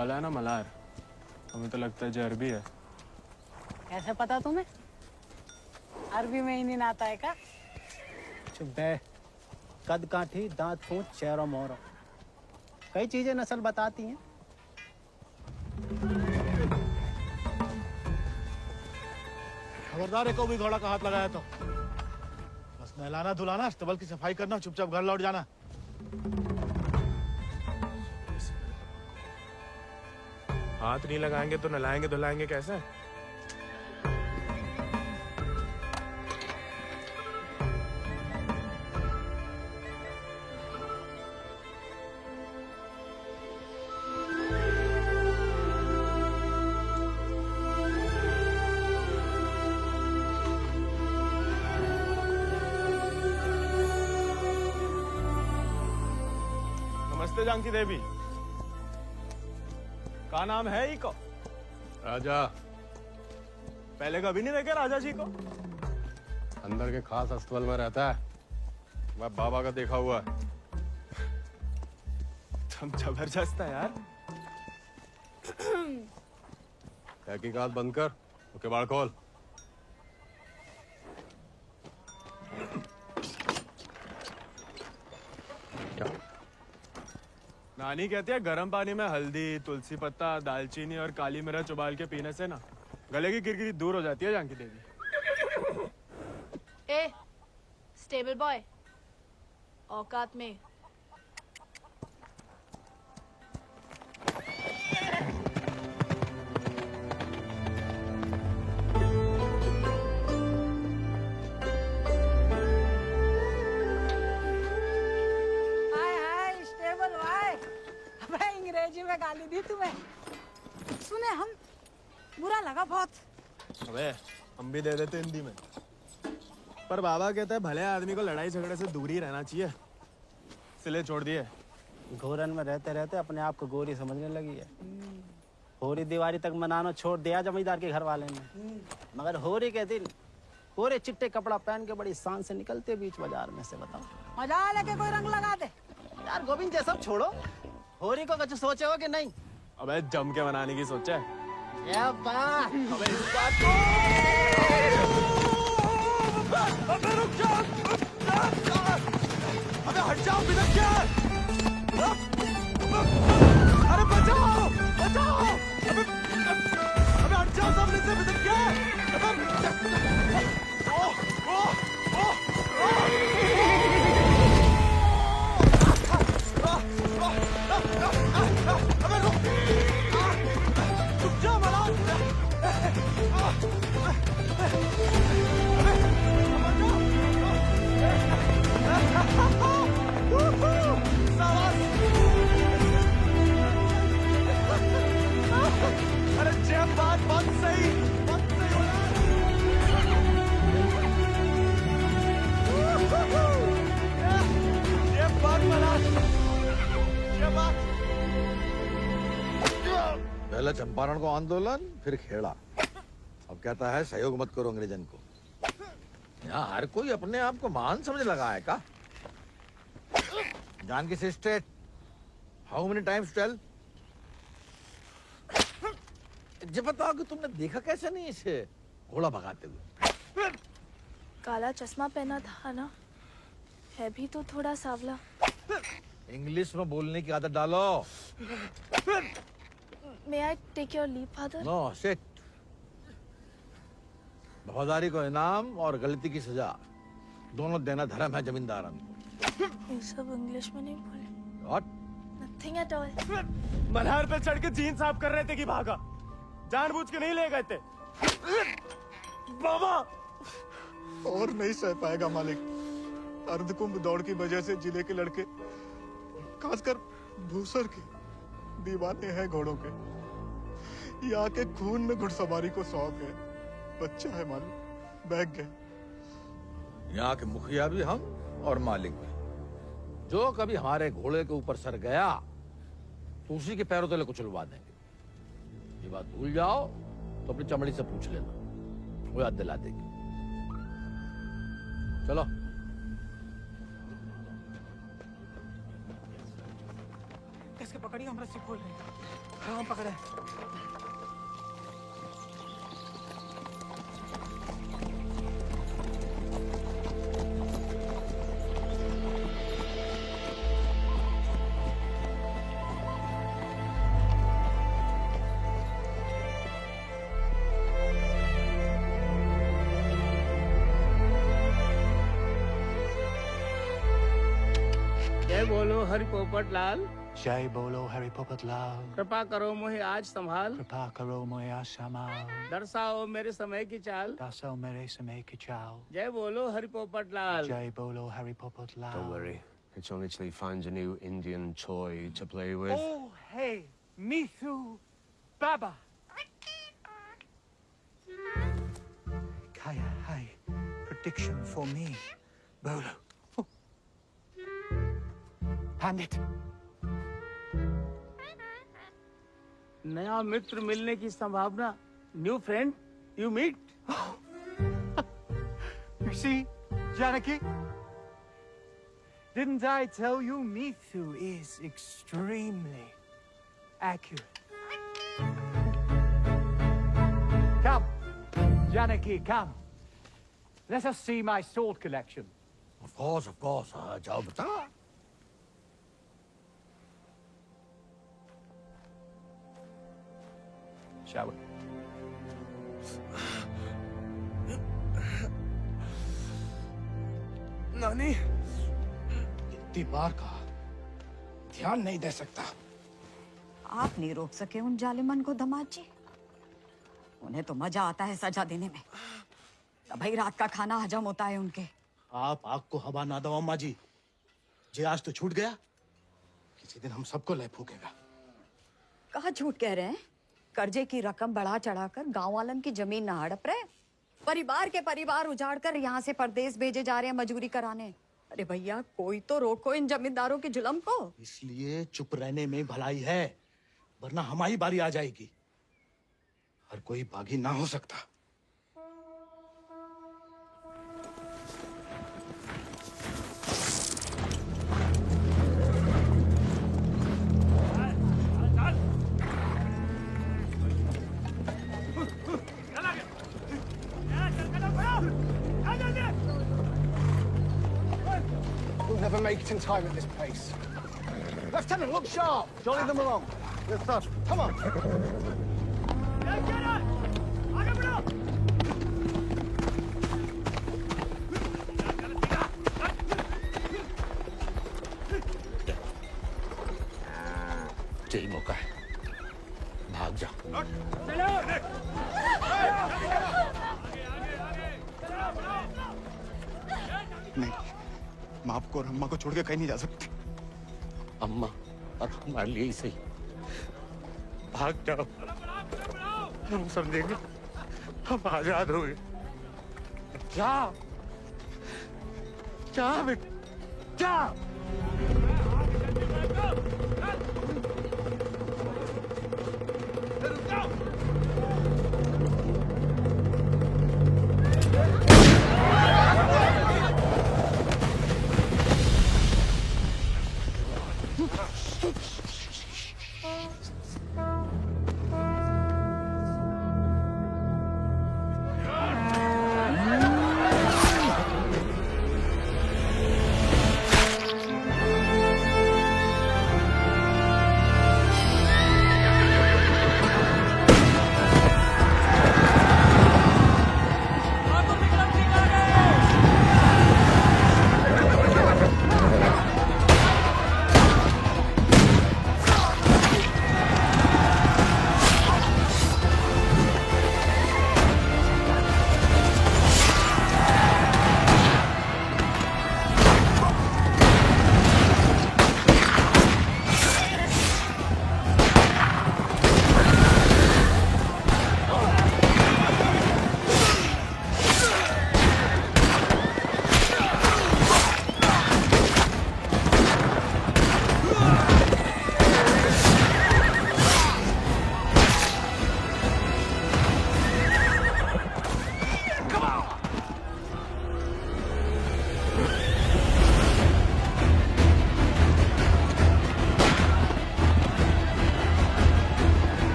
वाला है ना मल्हार, हमें तो लगता है अरबी है। कैसे पता तुम्हें? अरबी में ही नहीं आता है का? चुप बे। कद काठी, दांत फूट, चेहरा मोहरा, कई चीजें नस्ल बताती हैं। खबरदार है को भी घोड़ा का हाथ लगाया तो बस नहलाना धुलाना, अस्तबल की सफाई करना, चुपचाप घर लौट जाना। हाथ नहीं लगाएंगे तो नहलाएंगे धुलाएंगे कैसे? नमस्ते जानकी देवी, का नाम है ही को? राजा। पहले कभी नहीं देखे राजा जी को? अंदर के खास अस्तबल में रहता है, मैं बाबा का देखा हुआ है। तुम जबरदस्त है यार। तहकीकात बंद कर, तो किवाड़ खोल। क्या? नानी कहती है गर्म पानी में हल्दी, तुलसी पत्ता, दालचीनी और काली मिर्च उबाल के पीने से ना गले की किरकिरी दूर हो जाती है जानकी देवी। ए, स्टेबल बॉय, औकात में। अंग्रेजी में गाली दी तुम्हें, सुने हम, बुरा लगा बहुत। अबे हम भी दे देते हिंदी में, पर बाबा कहता है भले आदमी को लड़ाई झगड़े से दूर ही रहना चाहिए, इसलिए छोड़ दिए। घोरन में रहते रहते अपने आप को गोरी समझने लगी है। होरी दिवाली तक मनाना छोड़ दिया जमींदार के घर वाले ने, मगर होरी के दिन पूरे चिट्टे कपड़ा पहन के बड़ी शान से निकलते बीच बाजार में से। बताओ मजा लेके कोई रंग लगा दे। यार गोविंद, ये सब छोड़ो, होरी को कुछ सोचे हो कि नहीं? अबे जम के मनाने की सोचा है। क्या बात? अबे इस बात को अबे रुक जाओ, अबे हट जाओ, बिदक क्या? अरे बचाओ, बचाओ, अबे हट जाओ सामने से, बिदक क्या? अबे रुक जा मल्हार। अरे जय बात, बात सही, बात सही। जय बात मल्हार, जय बात। पहले चंपारण को आंदोलन, फिर खेड़ा, अब कहता है सहयोग मत करो अंग्रेजन को। यहाँ हर कोई अपने आप को महान समझ लगा है का? Janaki sister, how many times tell? जब बताओ कि तुमने देखा कैसे नहीं इसे घोड़ा भगाते हुए? काला चश्मा पहना था ना, है भी तो थोड़ा सावला। इंग्लिश में बोलने की आदत डालो। May I take your leave, father? No sit. वफादारी को इनाम और गलती की सजा दोनों देना धर्म है जमींदारन को। ये सब इंग्लिश में नहीं बोले। What? Nothing at all. Malhar पे चढ़ के जीन साफ कर रहे थे कि भागा, जानबूझ के नहीं ले गए थे। बाबा और नहीं सह पाएगा मालिक। अर्धकुंभ दौड़ की वजह से जिले के लड़के, खासकर भूसर के, दीवाने हैं घोड़ों के। यहाँ के खून में घुड़सवारी को शौक है। बच्चा है मालिक, बहक गए। यहाँ के मुखिया भी हम और मालिक भी। जो कभी हमारे घोड़े के ऊपर सर गया तो उसी के पैरों तले कुचलवा देंगे। ये बात भूल जाओ तो अपनी चमड़ी से पूछ लेना, वो याद दिला देगी। चलो। कैसे पकड़ी, हम रस्सी खोल रहे हैं। हाँ पकड़े। जय बोलो हरि पोपट लाल। जय बोलो हरि पोपट लाल। कृपा करो मुझे आज संभाल। कृपा करो मुझे आसमां। दर्शाओ मेरे समय की चाल। दर्शाओ मेरे समय की चाल। जय बोलो हरि पोपट लाल। जय बोलो Hari Popat Lal. Don't worry. It's only till he finds a new Indian toy to play with. Oh, hey, Mithu Baba. Kaya, hi. Prediction for me. Bolo. Oh. Hand it. नया मित्र मिलने की संभावना। New friend you meet. You see, Janaki? Didn't I tell you Mithu is extremely accurate? Come, Janaki, come. Let us see my sword collection. Of course, जाओ बता। Shall we? नानी, इतनी बार कहा, ध्यान नहीं दे सकता। आप नहीं रोक सके उन जालिमन को दामाद जी। उन्हें तो मजा आता है सजा देने में। तभी रात का खाना हजम होता है उनके। आप आग को हवा ना दो अम्मा जी। जे आज तो छूट गया, किसी दिन हम सबको ले फूकेगा। कहाँ झूठ कह रहे हैं? कर्जे की रकम बढ़ा चढ़ाकर गांव वालन की जमीन न हड़प रहे। परिवार के परिवार उजाड़ कर यहाँ से परदेश भेजे जा रहे हैं मजूरी कराने। अरे भैया, कोई तो रोको इन जमींदारों के जुल्म को। इसलिए चुप रहने में भलाई है, वरना हमारी बारी आ जाएगी। हर कोई बागी ना हो सकता। We'll never make it in time at this pace. Lieutenant, look sharp. Jolly them along. Yes, sir. Come on. यही मौका है, भाग जा। नहीं, मैं आपको और अम्मा को छोड़ के कहीं नहीं जा सकती। अम्मा और हमारे लिए ही सही, भाग जाओ। हम समझेंगे, हम आजाद हो गए। जा, जा बेटा, जा।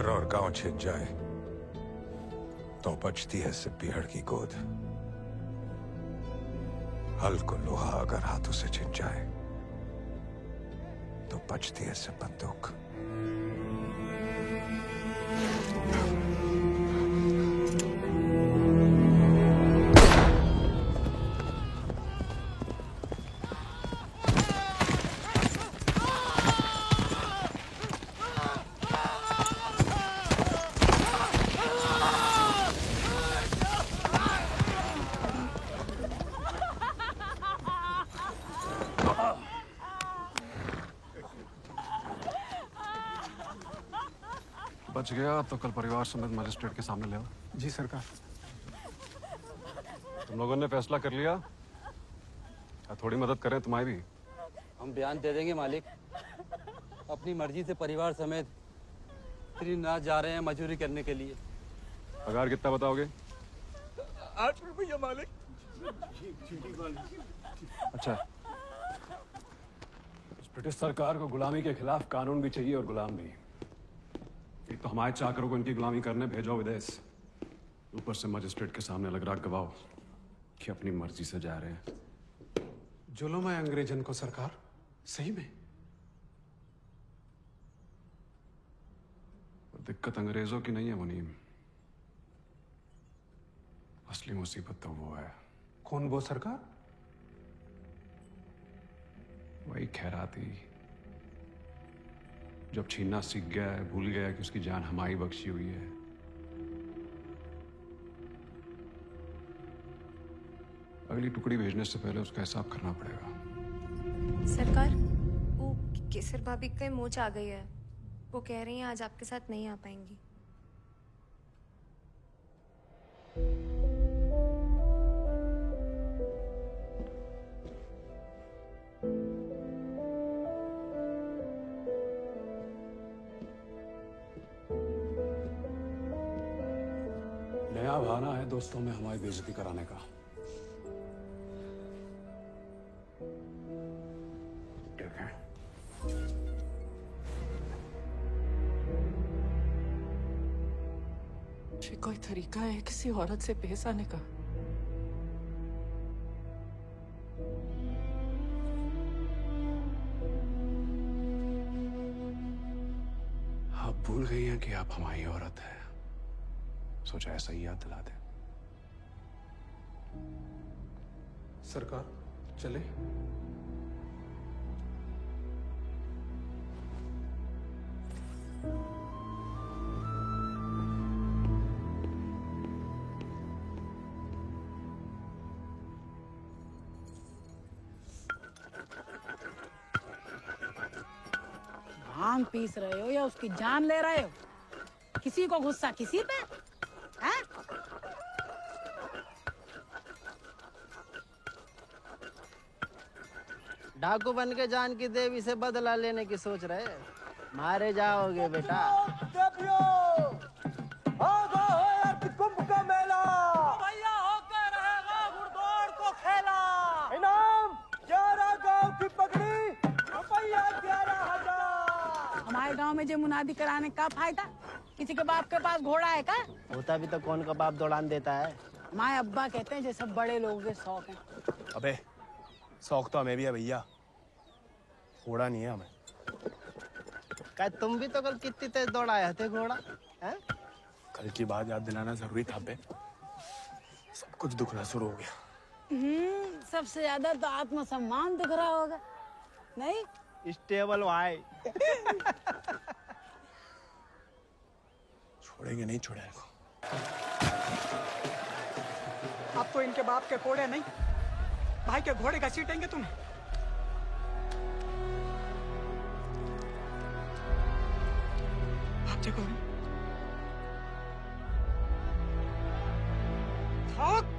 घर और गांव छिन जाए तो बचती है सिर्फ पीहड़ की गोद। हल को लोहा अगर हाथों से छिन जाए तो बचती है सिर्फ बंदूक। बच गया तो कल परिवार समेत मजिस्ट्रेट के सामने ले आओ। जी सरकार। तुम लोगों ने फैसला कर लिया? या थोड़ी मदद करें तुम्हारी भी? हम बयान दे देंगे मालिक। अपनी मर्जी से परिवार समेत त्रिनाथ जा रहे हैं मजदूरी करने के लिए। पगार कितना बताओगे? 8 रुपया मालिक। अच्छा, इस ब्रिटिश सरकार को गुलामी के खिलाफ कानून भी चाहिए और गुलाम भी। एक तो हमारे चाकरों को इनकी गुलामी करने भेजो विदेश, ऊपर से मजिस्ट्रेट के सामने लग रहा गवाह कि अपनी मर्जी से जा रहे हैं। जुल्म है अंग्रेजन को सरकार, सही में। दिक्कत अंग्रेजों की नहीं है मुनीम, असली मुसीबत तो वो है। कौन वो सरकार? वही खैराती, जब छीनना सीख गया है, भूल गया कि उसकी जान हमारी बख्शी हुई है। अगली टुकड़ी भेजने से पहले उसका हिसाब करना पड़ेगा। सरकार, वो केसर भाभी का मोच आ गई है। वो कह रही हैं आज आपके साथ नहीं आ पाएंगी। नया बहाना है दोस्तों में हमारी बेइज्जती कराने का। ठीक है, ये कोई तरीका है किसी औरत से पेश आने का? आप भूल गई हैं कि आप हमारी औरत है। सोचा ऐसा ही याद दिला दे। सरकार चले? भांग पीस रहे हो या उसकी जान ले रहे हो? किसी को गुस्सा किसी पे है? डाकू बन के जान की देवी से बदला लेने की सोच रहे, मारे जाओगे बेटा। कुंभ का मेला भैया होकर रहेगा घुड़दौड़ को खेला। इनाम 11 गांव की पगड़ी, रुपया 11,000। हमारे गांव में जो मुनादी कराने का फायदा? किसी के बाप के पास घोड़ा है का? होता भी तो कौन का बाप दौड़ान देता है। हमारे अब्बा कहते हैं ये सब बड़े लोगों के शौक हैं। अबे शौक तो हमें भी है भैया, घोड़ा नहीं है हमें। क्या तुम भी तो कल कितनी तेज दौड़ाए थे घोड़ा? हैं? कल की बात याद दिलाना जरूरी था बे। सब कुछ दुखना शुरू हो गया। सबसे ज्यादा तो आत्मसम्मान दिख रहा होगा, नहीं? स्टेबल भाई। छोड़ेंगे नहीं, छोड़ेंगे। अब तो इनके बाप के कोड़े नहीं, भाई के घोड़े घसीटेंगे तुम्हें। आप देखो भाग।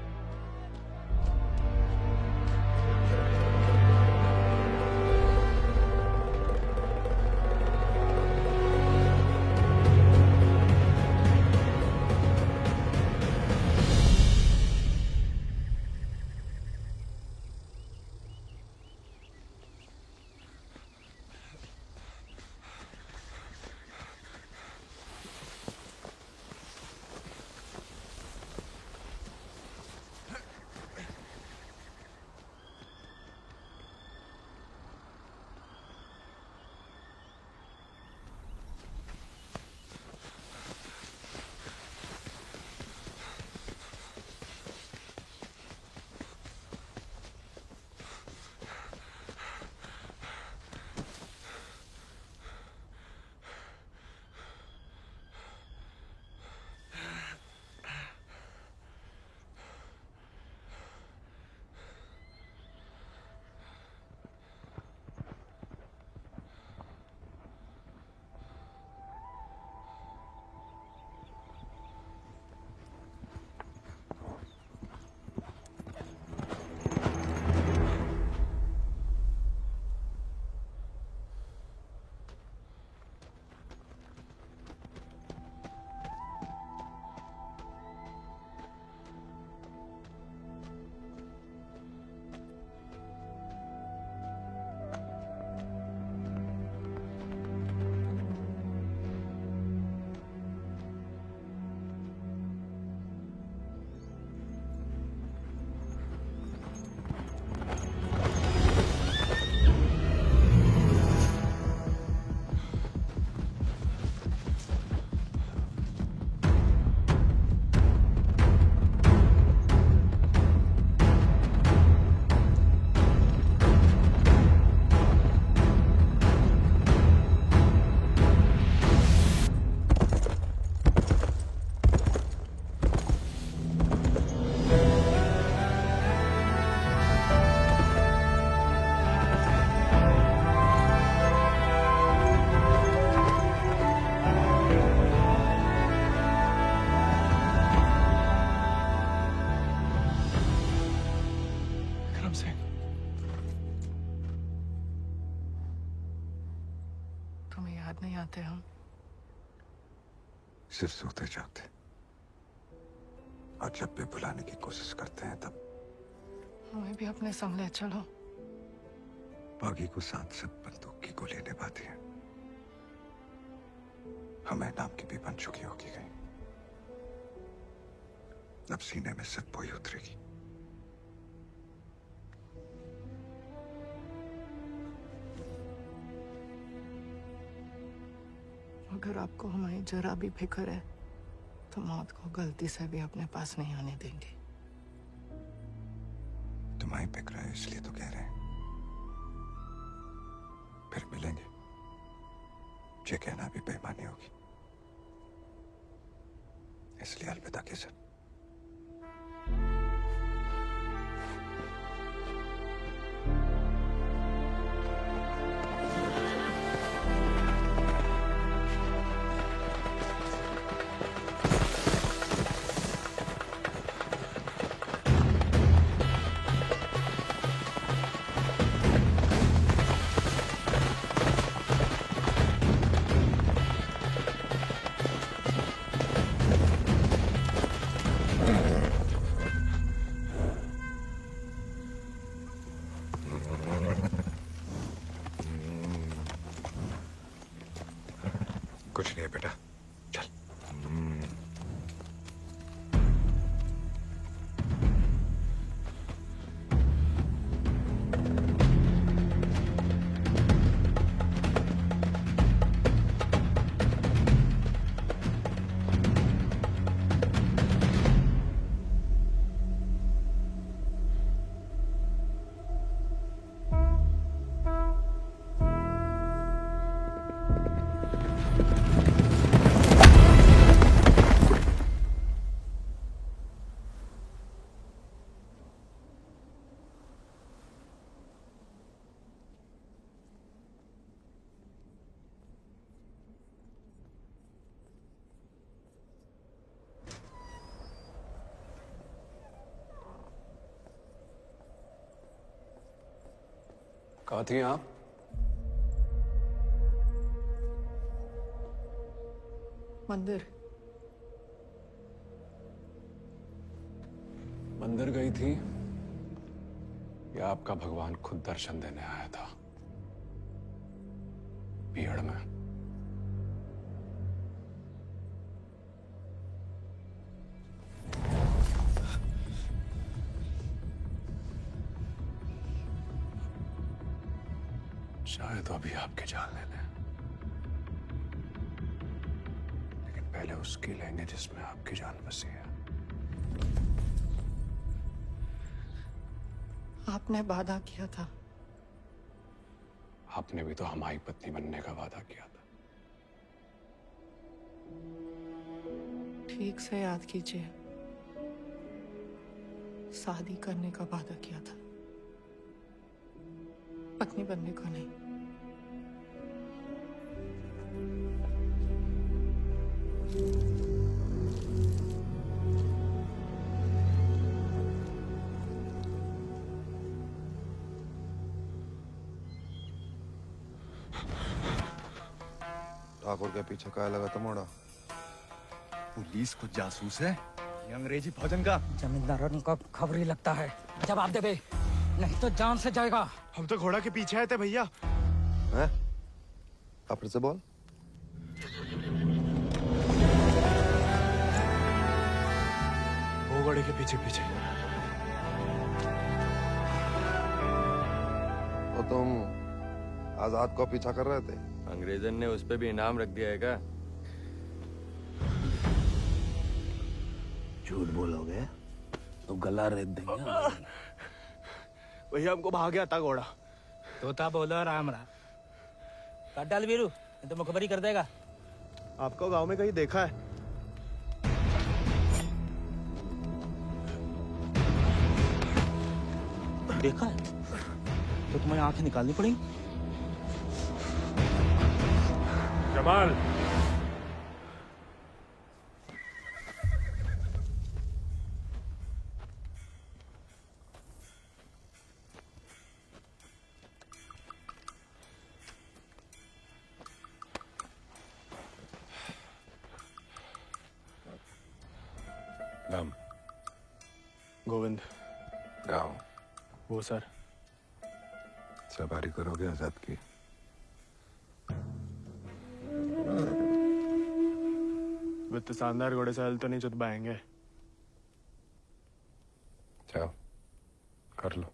जाते हम? सिर्फ सोते जाते, और जब भी बुलाने की कोशिश करते हैं तब हमें भी अपने संग ले चलो। बागी को साथ सब बंदूक की गोली निभाती है, हमें नाम की भी बन चुकी होगी कहीं। अब सीने में सिर्फ वही उतरेगी। अगर आपको हमारी जरा भी फिक्र है तो मौत को गलती से भी अपने पास नहीं आने देंगे। तुम्हारी फिक्र है इसलिए तो कह रहे हैं। फिर मिलेंगे, ये कहना भी बेईमानी होगी, इसलिए अलविदा केसर। कुछ नहीं है बेटा, चल। कहाँ थी आप? मंदिर। मंदिर गई थी या आपका भगवान खुद दर्शन देने आया था भीड़ में? शायद अभी आपकी जान ले लें, लेकिन पहले उसकी लेंगे जिसमें आपकी जान बसी है। आपने वादा किया था। आपने भी तो हमारी पत्नी बनने का वादा किया था। ठीक से याद कीजिए, शादी करने का वादा किया था, पत्नी बनने को नहीं। ठाकुर के पीछे क्या लगा तमोड़ा? पुलिस खुद जासूस है, ये अंग्रेजी भोजन का। जमींदारों को खबर ही लगता है। जवाब दे बे, नहीं तो जान से जाएगा। हम तो घोड़ा के पीछे आए थे भैया। हैं? आप फिर से बोल। वो घोड़े के पीछे पीछे। तो तुम आजाद को पीछा कर रहे थे? अंग्रेजन ने उस पे भी इनाम रख दिया है क्या? झूठ बोलोगे तो गला रेत देंगे। भैया हमको भाग गया था घोड़ा। तोता बोलो राम राम। काट डाल वीरू, नहीं तो मुखबरी कर देगा। आपको गांव में कहीं देखा है? देखा है तो तुम्हें आंखें निकालनी पड़ेंगी। जमाल, नाम? गोविंद। गाँव? वो सर। सवारी करोगे आजाद की? वित्त शानदार घोड़े से हल तो नहीं चुत पाएंगे। जाओ कर लो।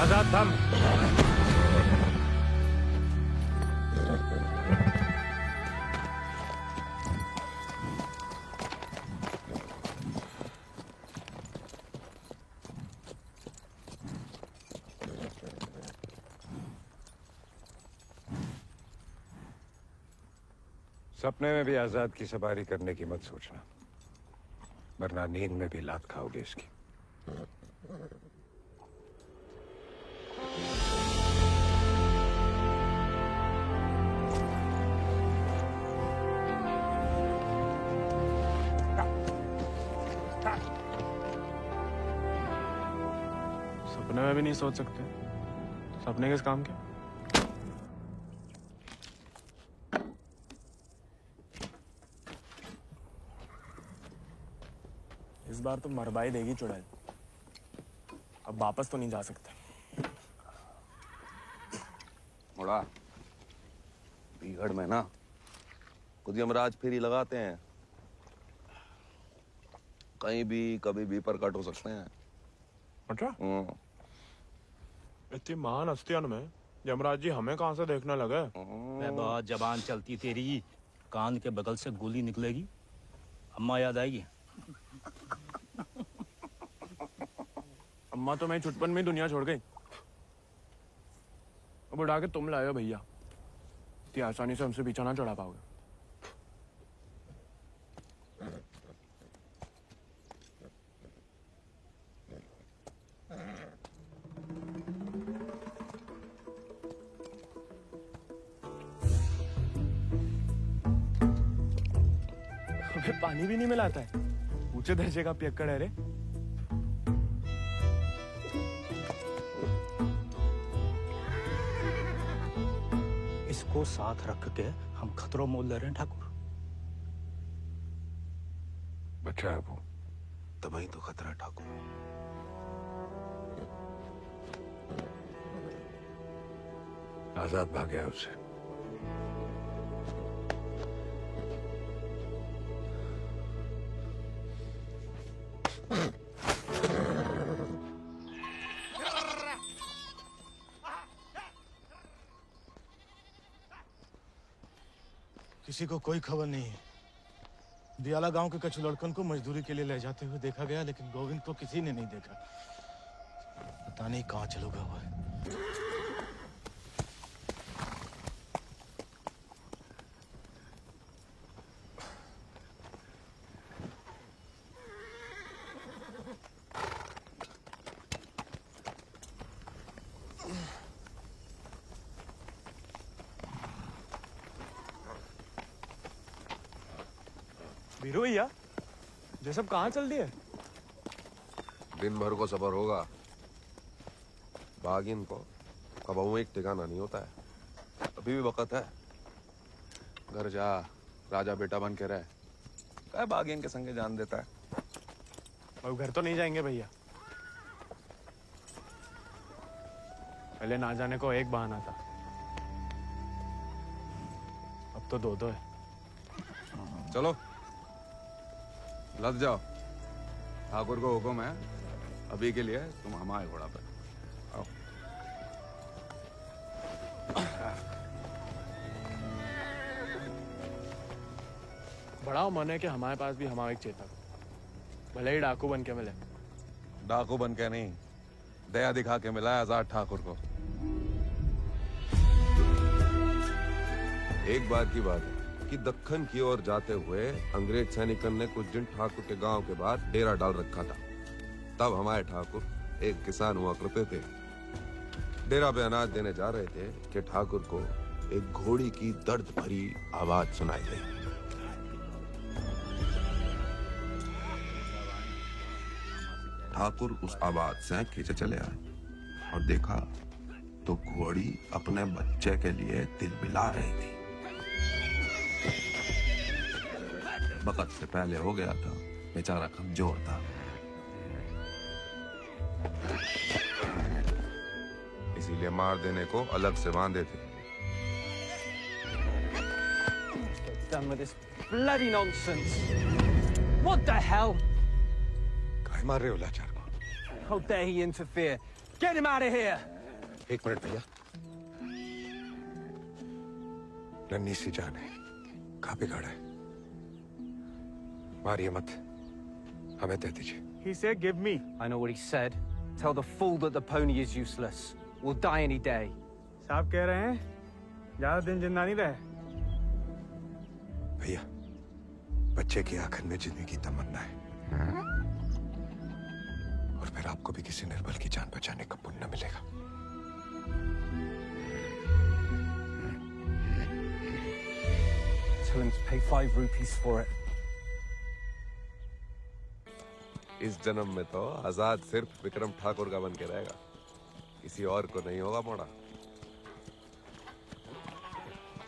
आजाद थम। सपने में भी आजाद की सवारी करने की मत सोचना, वरना नींद में भी लात खाओगे इसकी। सपने में भी नहीं सोच सकते, सपने किस काम के? इस बार तो मरवाई देगी चुड़ैल, अब वापस तो नहीं जा सकते। मुड़ा बीघड़ में ना खुद यमराज फेरी लगाते हैं, कहीं भी कभी भी प्रकट हो सकते हैं। अच्छा? इतनी महान हस्तियों में यमराज जी हमें कहां से देखने लगे? बहुत जबान चलती तेरी, कान के बगल से गोली निकलेगी, अम्मा याद आएगी। अम्मा तो मैं छुटपन में ही दुनिया छोड़ गई, अब उड़ा के तुम लाए हो भैया, इतनी आसानी से हमसे पीछा ना चढ़ा पाओगे। हमें पानी भी नहीं मिलाता है, ऊंचे दर्जे का पियक्कड़ है रे। इसको साथ रख के हम खतरों मोल ले रहे हैं ठाकुर। बच्चा है वो, तभी तो खतरा ठाकुर। आजाद भाग गया उससे। किसी को कोई खबर नहीं है। दियाला गांव के कछु लड़कन को मजदूरी के लिए ले जाते हुए देखा गया, लेकिन गोविंद को किसी ने नहीं देखा। पता नहीं कहाँ चलोगा वो। वीरू भैया, ये सब कहाँ चल दिए? दिन भर को सफर होगा, बागिन को कबाऊ एक ठिकाना नहीं होता है। अभी भी वक्त है, घर जा, राजा बेटा बन के रहे। क्या बागिन के संगे जान देता है। अब घर तो नहीं जाएंगे भैया, पहले ना जाने को एक बहाना था, अब तो दो है। चलो लद जाओ, ठाकुर को हुक्म है, अभी के लिए तुम हमारे घोड़ा पे आओ। बड़ा मन है कि हमारे पास भी हमारा एक चेता, भले ही डाकू बन के मिले। डाकू बन के नहीं, दया दिखा के मिला है आजाद ठाकुर को। एक बार की बात है कि दक्कन की ओर जाते हुए अंग्रेज सैनिकों ने कुछ दिन ठाकुर के गांव के बाहर डेरा डाल रखा था। तब हमारे ठाकुर एक किसान हुआ करते थे। डेरा पे अनाज देने जा रहे थे कि ठाकुर को एक घोड़ी की दर्द भरी आवाज सुनाई दी। ठाकुर उस आवाज से खींचे चले आए और देखा तो घोड़ी अपने बच्चे के लिए तिलमिला रही थी। वक्त से पहले हो गया था, बेचारा कमजोर था। इसीलिए मार देने को अलग से बांधे थे। Done with this bloody nonsense. What the hell? काय मार रहे हो लाचार को? How dare he interfere? Get him out of here! एक मिनट भैया। नन्ही सी जान है, कहाँ बिगाड़ा है? मारिए मत, हमें दे दीजिए। He said, "Give me." I know what he said. Tell the fool that the pony is useless. We'll die any day. साहब कह रहे हैं ज्यादा दिन जिंदा नहीं रहे। भैया, बच्चे की आंखन में जीने की तमन्ना है, और फिर आपको भी किसी निर्बल की जान बचाने का पुण्य मिलेगा। Tell him to pay 5 rupees for it. इस जन्म में तो आजाद सिर्फ विक्रम ठाकुर का बन के रहेगा, किसी और को नहीं होगा मोड़ा।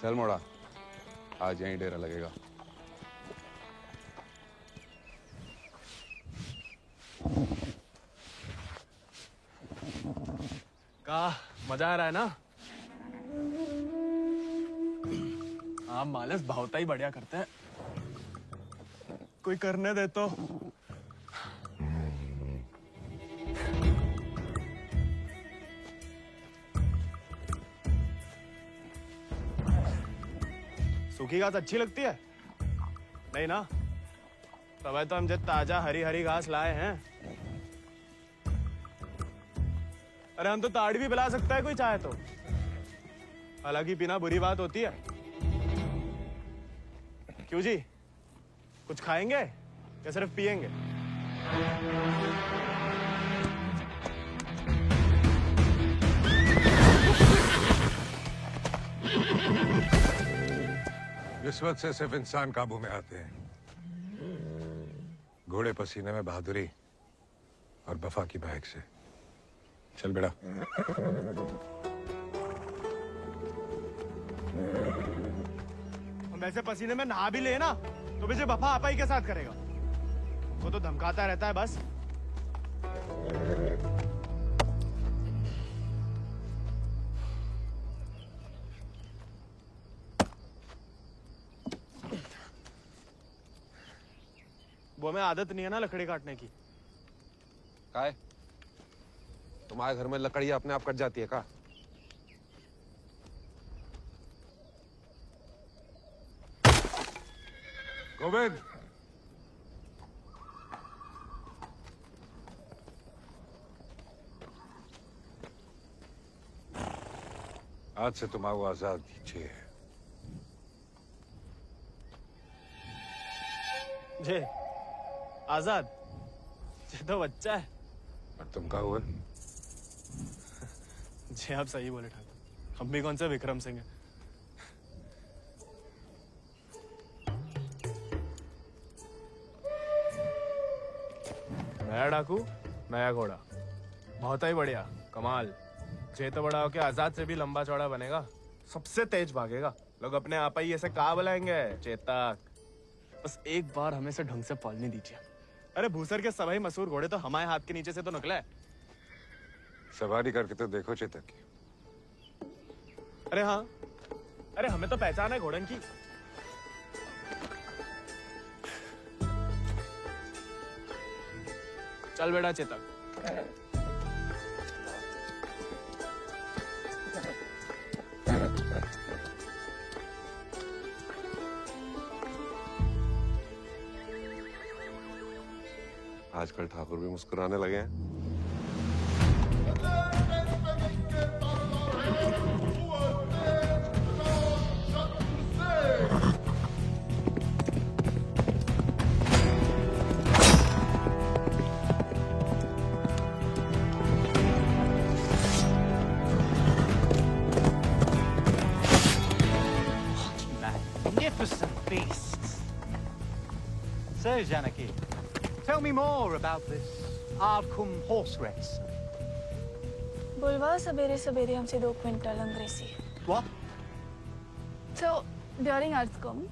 चल मोड़ा, आज यहीं डेरा लगेगा। का मजा आ रहा है ना? आप मालस भावता ही बढ़िया करते हैं। कोई करने दे तो। सूखी घास अच्छी लगती है? नहीं ना? तब तो हम जब ताजा हरी हरी घास लाए हैं। अरे हम तो ताड़ी भी पिला सकता है कोई चाहे तो। हालांकि पीना बुरी बात होती है। क्यों जी? कुछ खाएंगे या सिर्फ पिएंगे? रिश्वत से सिर्फ इंसान काबू में आते हैं, घोड़े पसीने में बहादुरी और वफा की महक से। चल बेटा। हम वैसे पसीने में नहा भी ले ना तो मुझे वफा आपा ही के साथ करेगा। वो तो धमकाता रहता है बस। वो हमें आदत नहीं है ना लकड़ी काटने की। काय? तुम्हारे घर में लकड़ियां अपने आप कट जाती है का? गोविंद, आज से तुम आओ आजाद दीजिए। जे आजाद, ये तो बच्चा है। और तुम कहा हुआ? जी आप सही बोले ठाकुर, हम भी कौन सा विक्रम सिंह है। नया डाकू नया घोड़ा, बहुत ही बढ़िया, कमाल। जे तो बड़ा होके आजाद से भी लंबा चौड़ा बनेगा, सबसे तेज भागेगा। लोग अपने आप ही ऐसे कहा बुलाएंगे चेतक। बस एक बार हमें से ढंग से पालने दीजिए। अरे भूसर के सभी मशहूर घोड़े तो हमारे हाथ के नीचे से तो निकले। सवारी करके तो देखो चेतक की। अरे हाँ, अरे हमें तो पहचान है घोड़न की। चल बेटा चेतक। आजकल ठाकुर भी मुस्कुराने लगे हैं। Magnificent beasts. So, Janaki, tell me more about this Ardcumbe horse race. बुलवा सवेरे सवेरे हमसे 2 क्विंटल अंग्रेजी। What? So during Ardcumbe,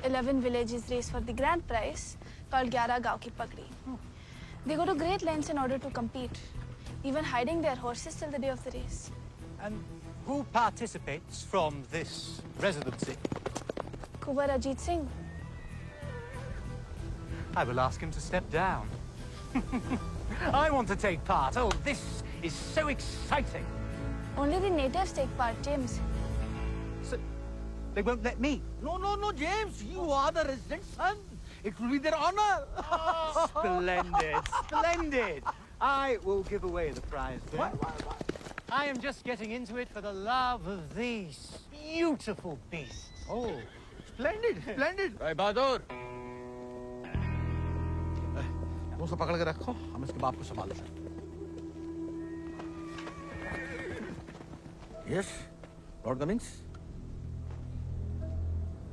11 villages race for the grand prize called 11 गांव की पगड़ी. They go to great lengths in order to compete, even hiding their horses till the day of the race. And who participates from this residency? Kubar Ajit Singh. I will ask him to step down. I want to take part. Oh, this is so exciting. Only the natives take part, James. So, they won't let me? No, James. You are the resident son. It will be their honor. Splendid, splendid. I will give away the prize then. What? I am just getting into it for the love of these beautiful beasts. Oh, splendid, splendid. भाई बहादुर, मुंह से पकड़ के रखो, हम इसके बाप को संभालते हैं। Yes, Lord Cummings?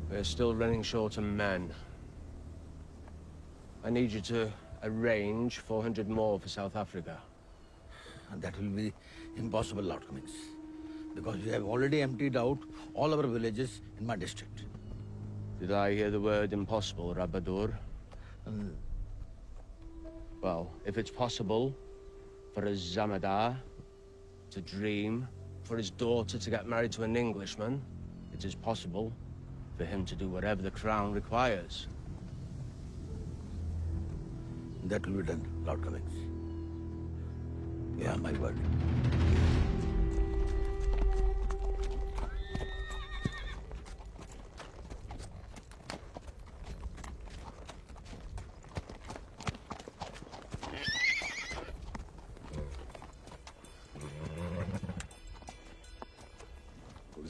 We're still running short on men. I need you to arrange 400 more for South Africa. And that will be impossible, Lord Cummings, because we have already emptied out all our villages in my district. Did I hear the word impossible, Rabadur? Well, if it's possible for a Zamadar to dream, for his daughter to get married to an Englishman, it is possible for him to do whatever the crown requires. That will be done, Lord Cummings. Yeah, my word.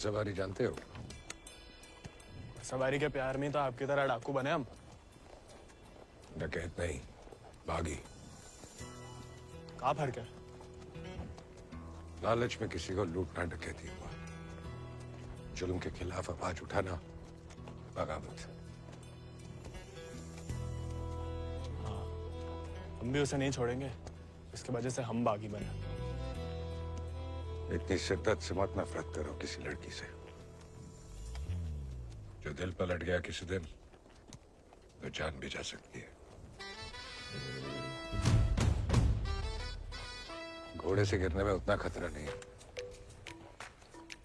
सवारी जानते हो? सवारी के प्यार में तो आपकी तरह डाकू बने हम। डकैत नहीं, बागी। क्या फर्क है? लालच में किसी को लूटना डकैती हुआ। जुल्म के खिलाफ आवाज उठाना बगावत। हाँ, हम भी उसे नहीं छोड़ेंगे। इसकी वजह से हम बागी बने। इतनी शिद्दत से मत नफरत करो किसी लड़की से। जो दिल पलट गया किसी दिन, तो जान भी जा सकती है। घोड़े से गिरने में उतना खतरा नहीं है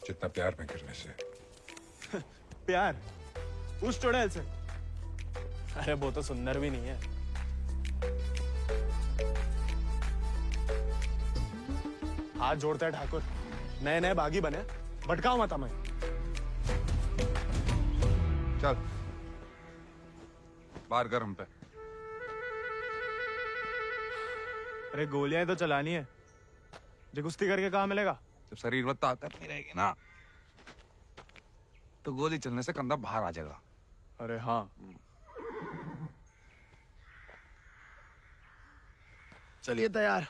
जितना प्यार में गिरने से। प्यार? उस चुड़ैल से? अरे वो तो सुंदर भी नहीं है। हाथ जोड़ता है ठाकुर, नए नए बागी बने, भटकाओ मत हमें। चल बाहर कर हम पे। अरे गोलियां तो चलानी है, जो कुश्ती करके कहाँ मिलेगा? जब शरीर में ताकत नहीं रहेगी ना, तो गोली चलने से कंधा बाहर आ जाएगा। अरे हाँ, चलिए तैयार।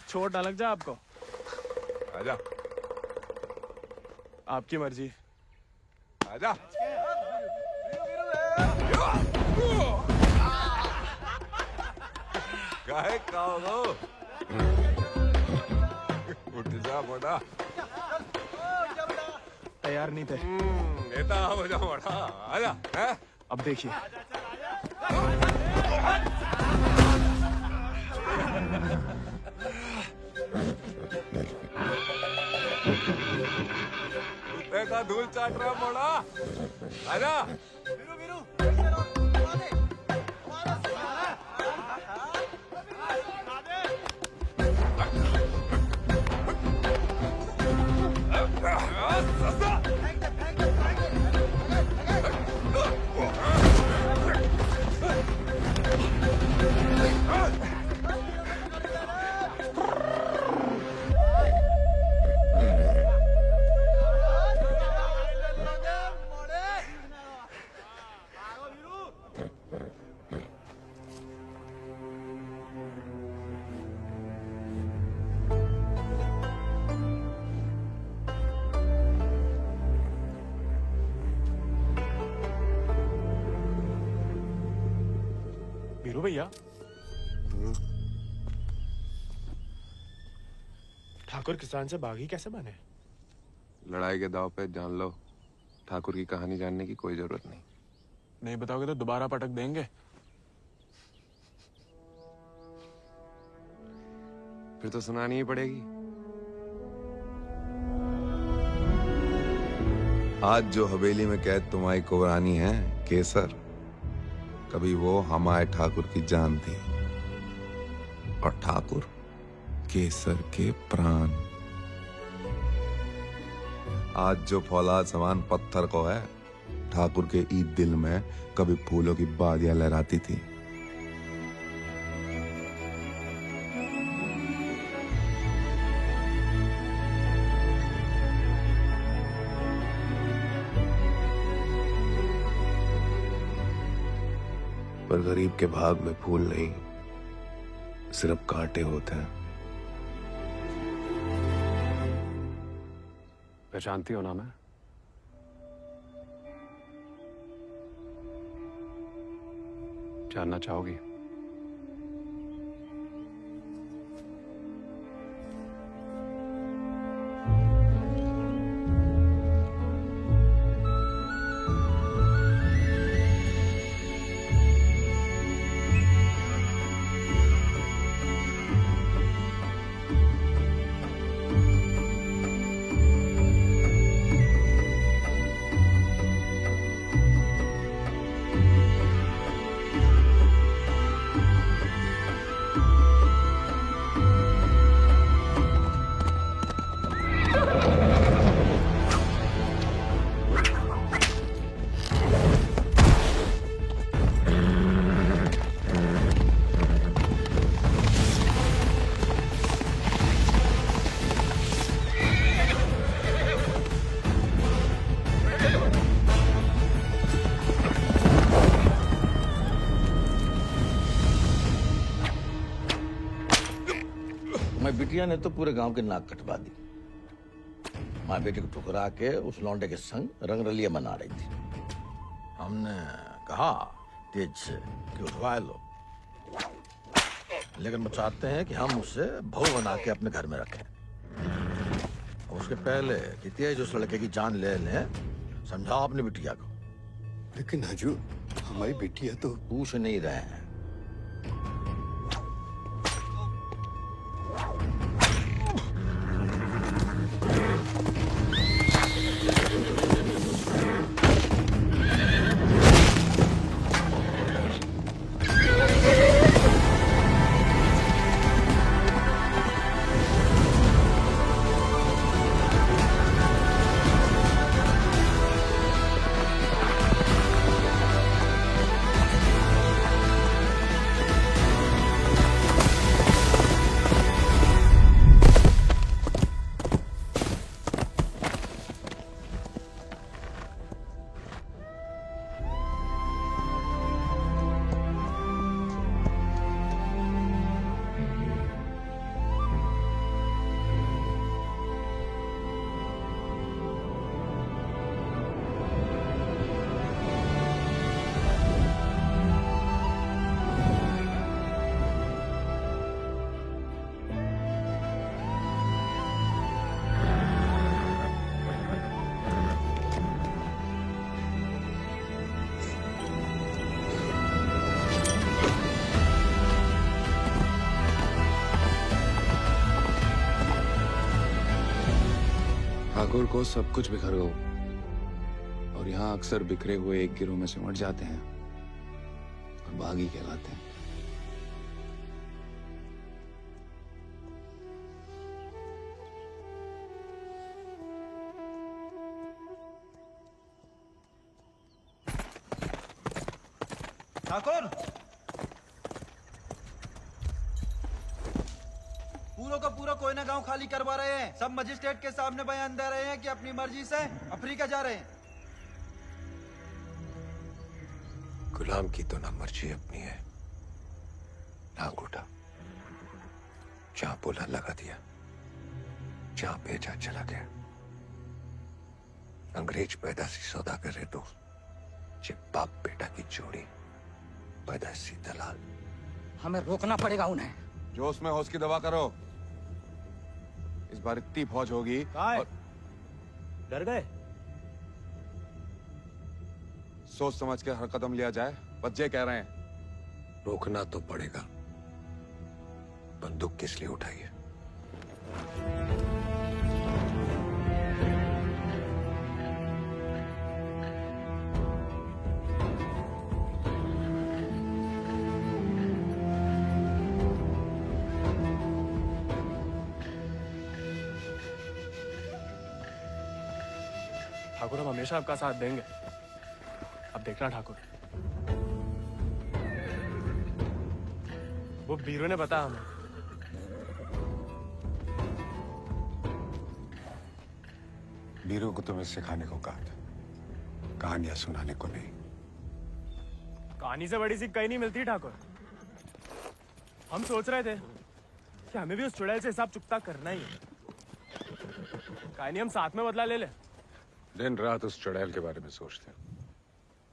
चोट ना लग जाए आपको। आजा। आपकी मर्जी। आजा। काहे खाओ? उठ जा बड़ा। तैयार नहीं थे। नेता हो जाओ बड़ा। आजा। हैं? अब देखिए। कुत्ते का धूल चाट रहा बड़ा। आजा। वीरू भैया, ठाकुर किसान से बागी कैसे बने? लड़ाई के दाव पे जान लो, ठाकुर की कहानी जानने की कोई जरूरत नहीं। नहीं बताओगे तो दोबारा पटक देंगे। फिर तो सुनानी ही पड़ेगी। आज जो हवेली में कैद तुम्हारी कुबरानी है केसर, कभी वो हमारे ठाकुर की जान थी, और ठाकुर केसर के प्राण। आज जो फौलाद समान पत्थर को है, ठाकुर के ईद दिल में कभी फूलों की बादियां लहराती थी। पर गरीब के भाग में फूल नहीं, सिर्फ कांटे होते हैं। पहचानती हो ना मैं? जानना चाहोगी? बिटिया ने तो पूरे गांव के नाक कटवा दी। माँ बेटे को ठुकरा के उस लौंडे के संग रंगरलिया मना रही थी। हमने कहा तेज से कि उठवा लो, लेकिन वो चाहते हैं कि हम उसे बहू बना के अपने घर में रखें। उसके पहले कि तेज उस लड़के की जान ले लें, समझाओ अपनी बिटिया को। लेकिन हजूर, हमारी बिटिया तो पूछ नहीं रहे हैं। ठाकुर को सब कुछ बिखर गो, और यहाँ अक्सर बिखरे हुए एक गिरोह में सिमट जाते हैं और बागी कहलाते हैं। ठाकुर, पूरा का पूरा कोयना गांव खाली करवा रहे हैं। सब मजिस्ट्रेट के सामने बयान दे रहे हैं कि अपनी मर्जी से अफ्रीका जा रहे हैं। गुलाम की तो ना मर्जी अपनी है ना अंगूठा। जहां बोला लगा दिया, जहां भेजा चला गया। अंग्रेज पैदाशी सौदागर है तो ये बाप बेटा की जोड़ी पैदाशी दलाल। हमें रोकना पड़ेगा उन्हें। जोश में होश की दवा करो। इस बार इतनी फौज होगी। डर गए? सोच समझ के हर कदम लिया जाए, बच्चे कह रहे हैं। रोकना तो पड़ेगा। बंदूक किस लिए उठाई है? ठाकुर, हम हमेशा आपका साथ देंगे। अब देखना ठाकुर, वो बीरू ने बताया हमें। बीरू को तुम्हें सिखाने को कहा था, कहानियां सुनाने को नहीं। कहानी से बड़ी सी कहीं नहीं मिलती ठाकुर। हम सोच रहे थे कि हमें भी उस चुड़ैल से हिसाब चुकता करना ही है। कहानी हम साथ में बदला ले ले। दिन रात उस चुड़ैल के बारे में सोचते हैं।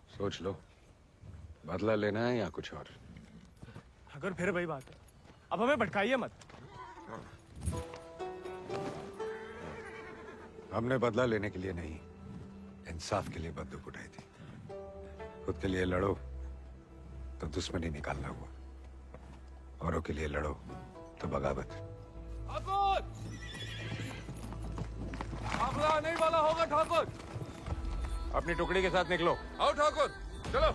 सोच लो, बदला लेना है या कुछ और। अगर फिर वही बात है, अब हमें भटकाइए मत। हमने बदला लेने के लिए नहीं, इंसाफ के लिए बंदूक उठाई थी। खुद के लिए लड़ो तो दुश्मनी निकालना हुआ, औरों के लिए लड़ो तो बगावत। हमला नहीं वाला होगा ठाकुर। अपनी टुकड़ी के साथ निकलो। आओ ठाकुर, चलो।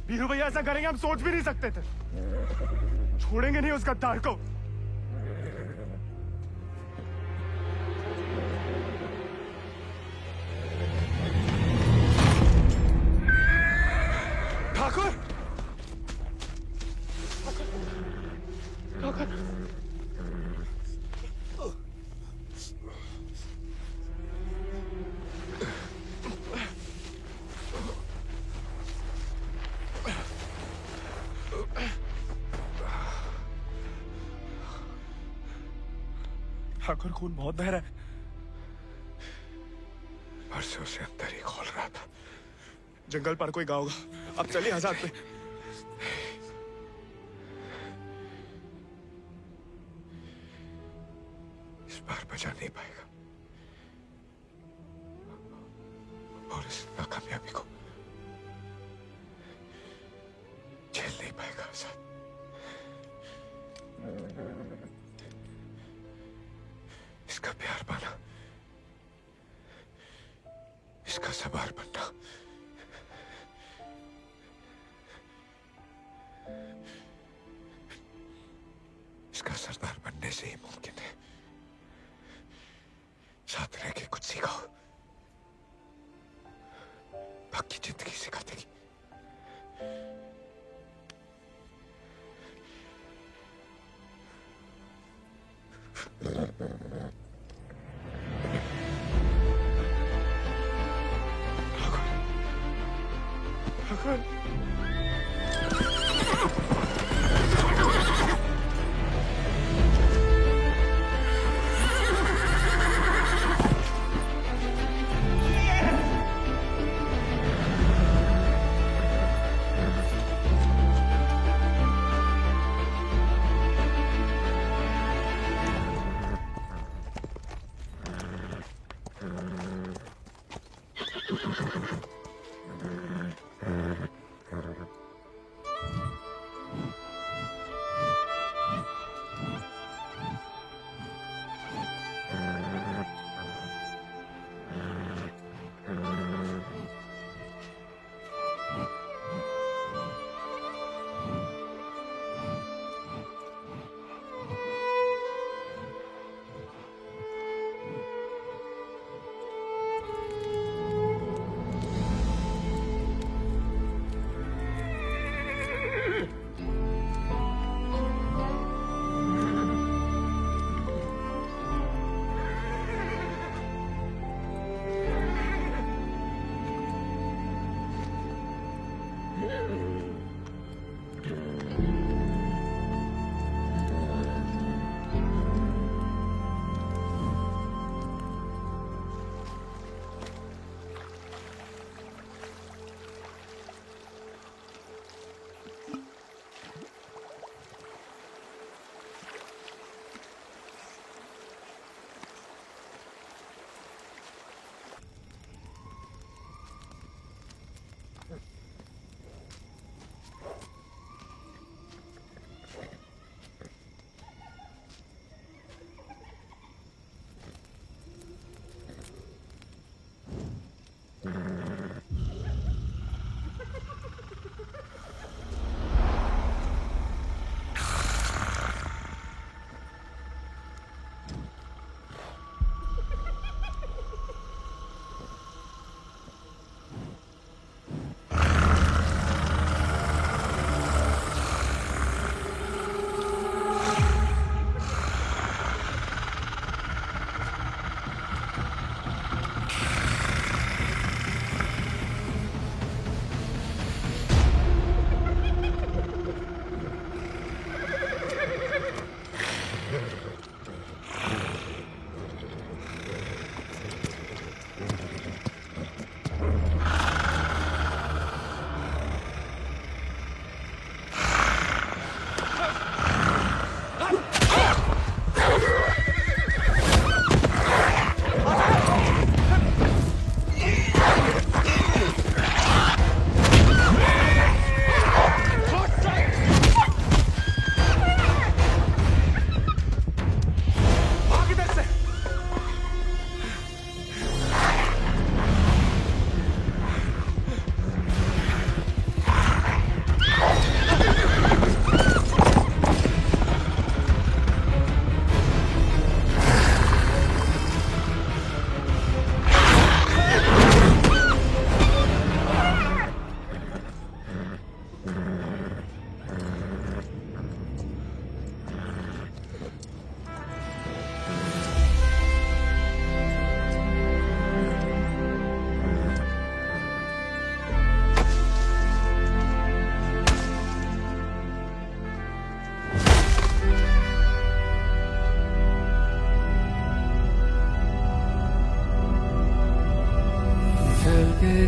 वीरू भैया ऐसा करेंगे हम सोच भी नहीं सकते थे। छोड़ेंगे नहीं उस गद्दार को। ठाकुर खून बहुत बह रहा है। परसों से अंदर ही खोल रहा था। जंगल पर कोई गाँव होगा। अब चलिए आजाद पे। इस बार बचा नहीं पाएगा और इस नाकामयाबी को झेल नहीं पाएगा आजाद। इसका प्यार पाना, इसका सवार बनना इसका सरदार बनने से ही मुमकिन है। साथ रह के कुछ सीखो, बाकी जिंदगी सिखा देगी।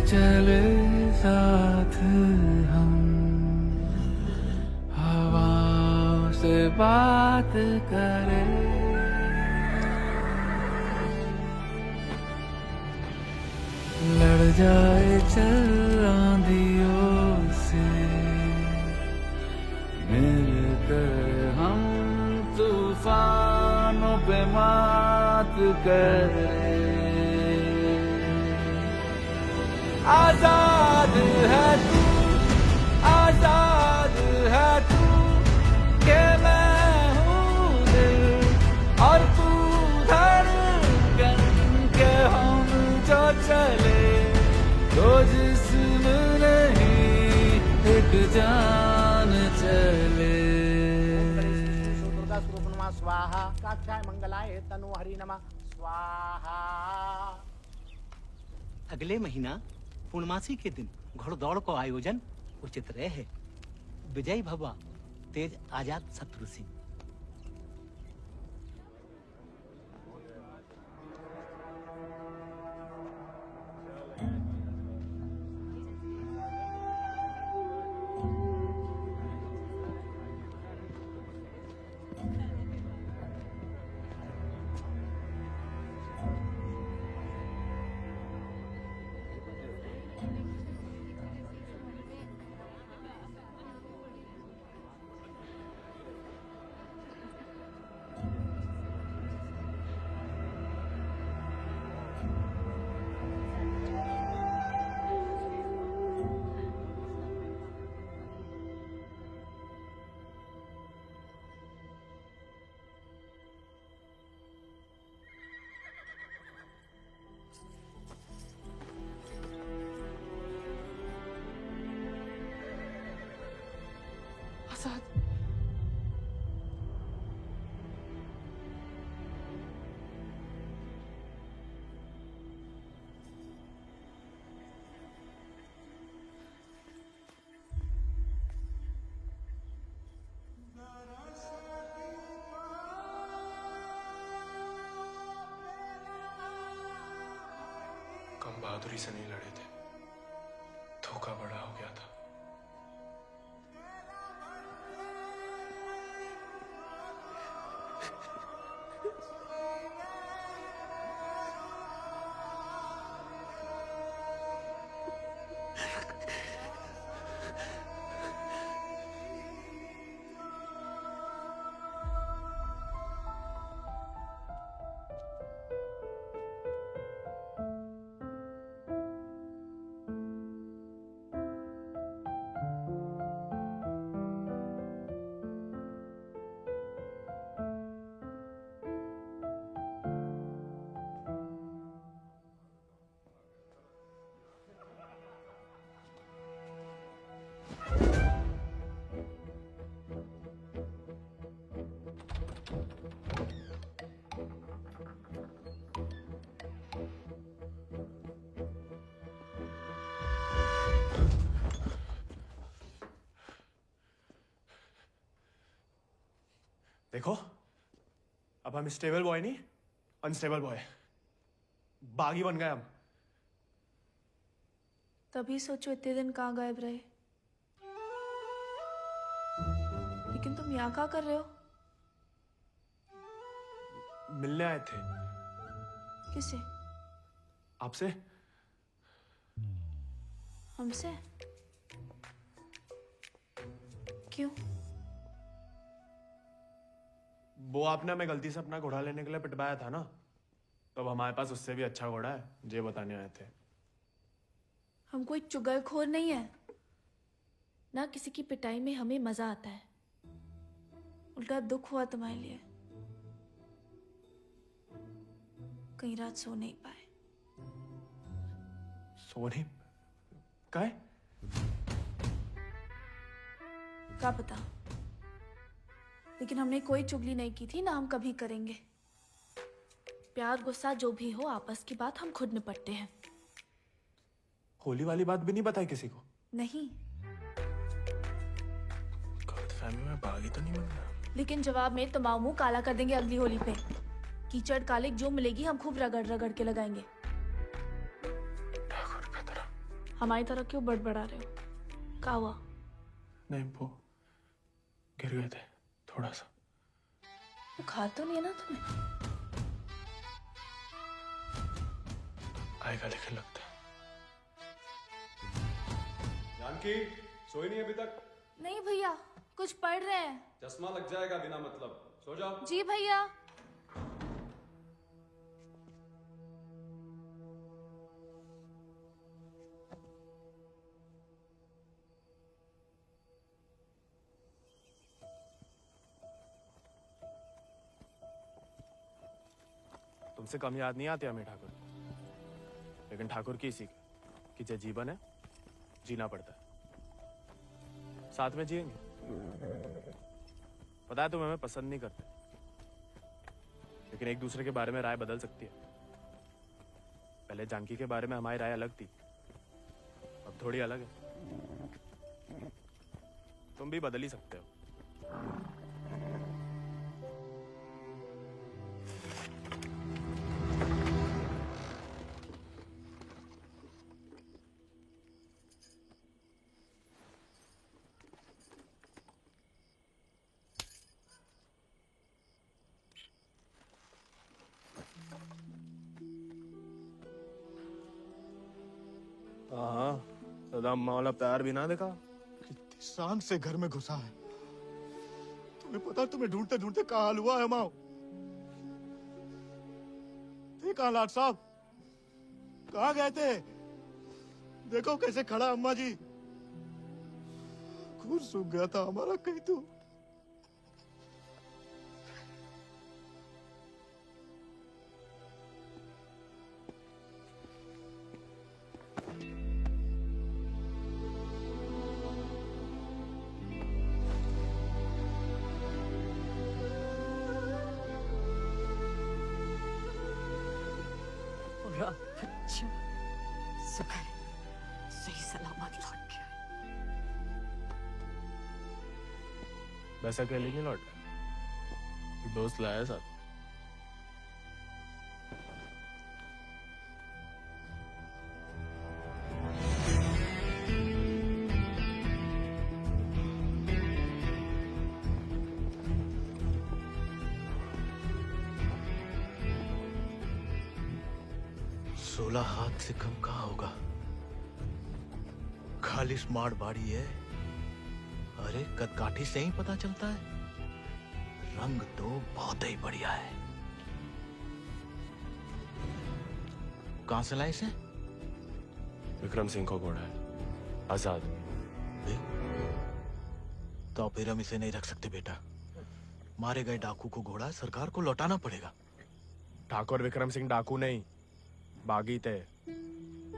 चले साथ हम, हवा से बात करें, लड़ जाए चल आंधियों से, मिलकर हम तूफानों पे मात करें। आजाद है तू, आजाद है तू, के मैं हूँ दिल और तू धड़कन, के हम जो चले तो जिस्म नहीं एक जान चले। दुर्गा स्वरूपनमा स्वाहा, कात्याय मंगलाय तनु हरि नमः स्वाहा। अगले महीना पूर्णमासी के दिन घोड़दौड़ को आयोजन उचित रहे। विजय भवा तेज आजाद शत्रु सिंह। कम बहादुरी से नहीं लड़े थे, धोखा बड़ा हो गया था। देखो, अब हम स्टेबल बॉय नहीं, अनस्टेबल बॉय, बागी बन गए हम। तभी सोचो इतने दिन कहाँ गायब रहे। लेकिन तुम यहाँ क्या कर रहे हो? मिलने आए थे। किसे? आपसे। हमसे? क्यों? वो आपने हमें गलती से अपना घोड़ा लेने के लिए पिटवाया था ना, तो अब हमारे पास उससे भी अच्छा घोड़ा है, ये बताने आए थे। हम कोई चुगलखोर नहीं है ना, किसी की पिटाई में हमें मजा आता है। उल्टा दुख हुआ तुम्हारे लिए, कहीं रात सो नहीं पाए। सो नहीं? काय? क्या पता, लेकिन हमने कोई चुगली नहीं की थी, ना हम कभी करेंगे। प्यार गुस्सा जो भी हो, आपस की बात हम खुद निपटते हैं। होली वाली बात भी नहीं बताई किसी को? नहीं। गलतफहमी में बागी तो नहीं बन रहा। लेकिन जवाब में तुम्हारा मुंह काला कर देंगे अगली होली पे। कीचड़ कालिक जो मिलेगी हम खूब रगड़ रगड़ के लगाएंगे। हमारी तरह क्यों बड़बड़ा रहे हो? क्या हुआ? नहीं, वो गिर गए थे थोड़ा सा। बुखार तो नहीं है ना तुम्हें? आएगा लेकिन लगता है। जानकी सोई नहीं अभी तक? नहीं भैया, कुछ पढ़ रहे हैं। चश्मा लग जाएगा बिना मतलब, सो जाओ। जी भैया। तुमसे कम याद नहीं आती हमें ठाकुर, लेकिन ठाकुर की सीख कि जो जीवन है जीना पड़ता है, साथ में जिएंगे। पता है तुम हमें पसंद नहीं करते, लेकिन एक दूसरे के बारे में राय बदल सकती है। पहले जानकी के बारे में हमारी राय अलग थी, अब थोड़ी अलग है। तुम भी बदल ही सकते हो। हाँ, दादा अम्मा वाला प्यार भी ना देखा। कितनी शान से घर में घुसा है। तुम्हें पता, तुम्हें ढूंढते ढूंढते कहाँ हाल हुआ है माओ। देखा लाट साहब कहाँ गए थे? देखो कैसे खड़ा अम्मा जी। खून सूख गया था हमारा कहीं तो। अच्छा, शुक्र है सही सलामत लौट गया। वैसे अकेले नहीं लौट गया, दोस्त लाया साथ। हाथ से कम कहाँ होगा? खाली स्मार्ट बाड़ी है। अरे कदकाठी से ही पता चलता है। रंग तो बहुत ही बढ़िया है। कहां से लाए इसे? विक्रम सिंह को घोड़ा है, आजाद। तो फिर हम इसे नहीं रख सकते बेटा। मारे गए डाकू को घोड़ा सरकार को लौटाना पड़ेगा। ठाकुर विक्रम सिंह डाकू नहीं, बागी थे।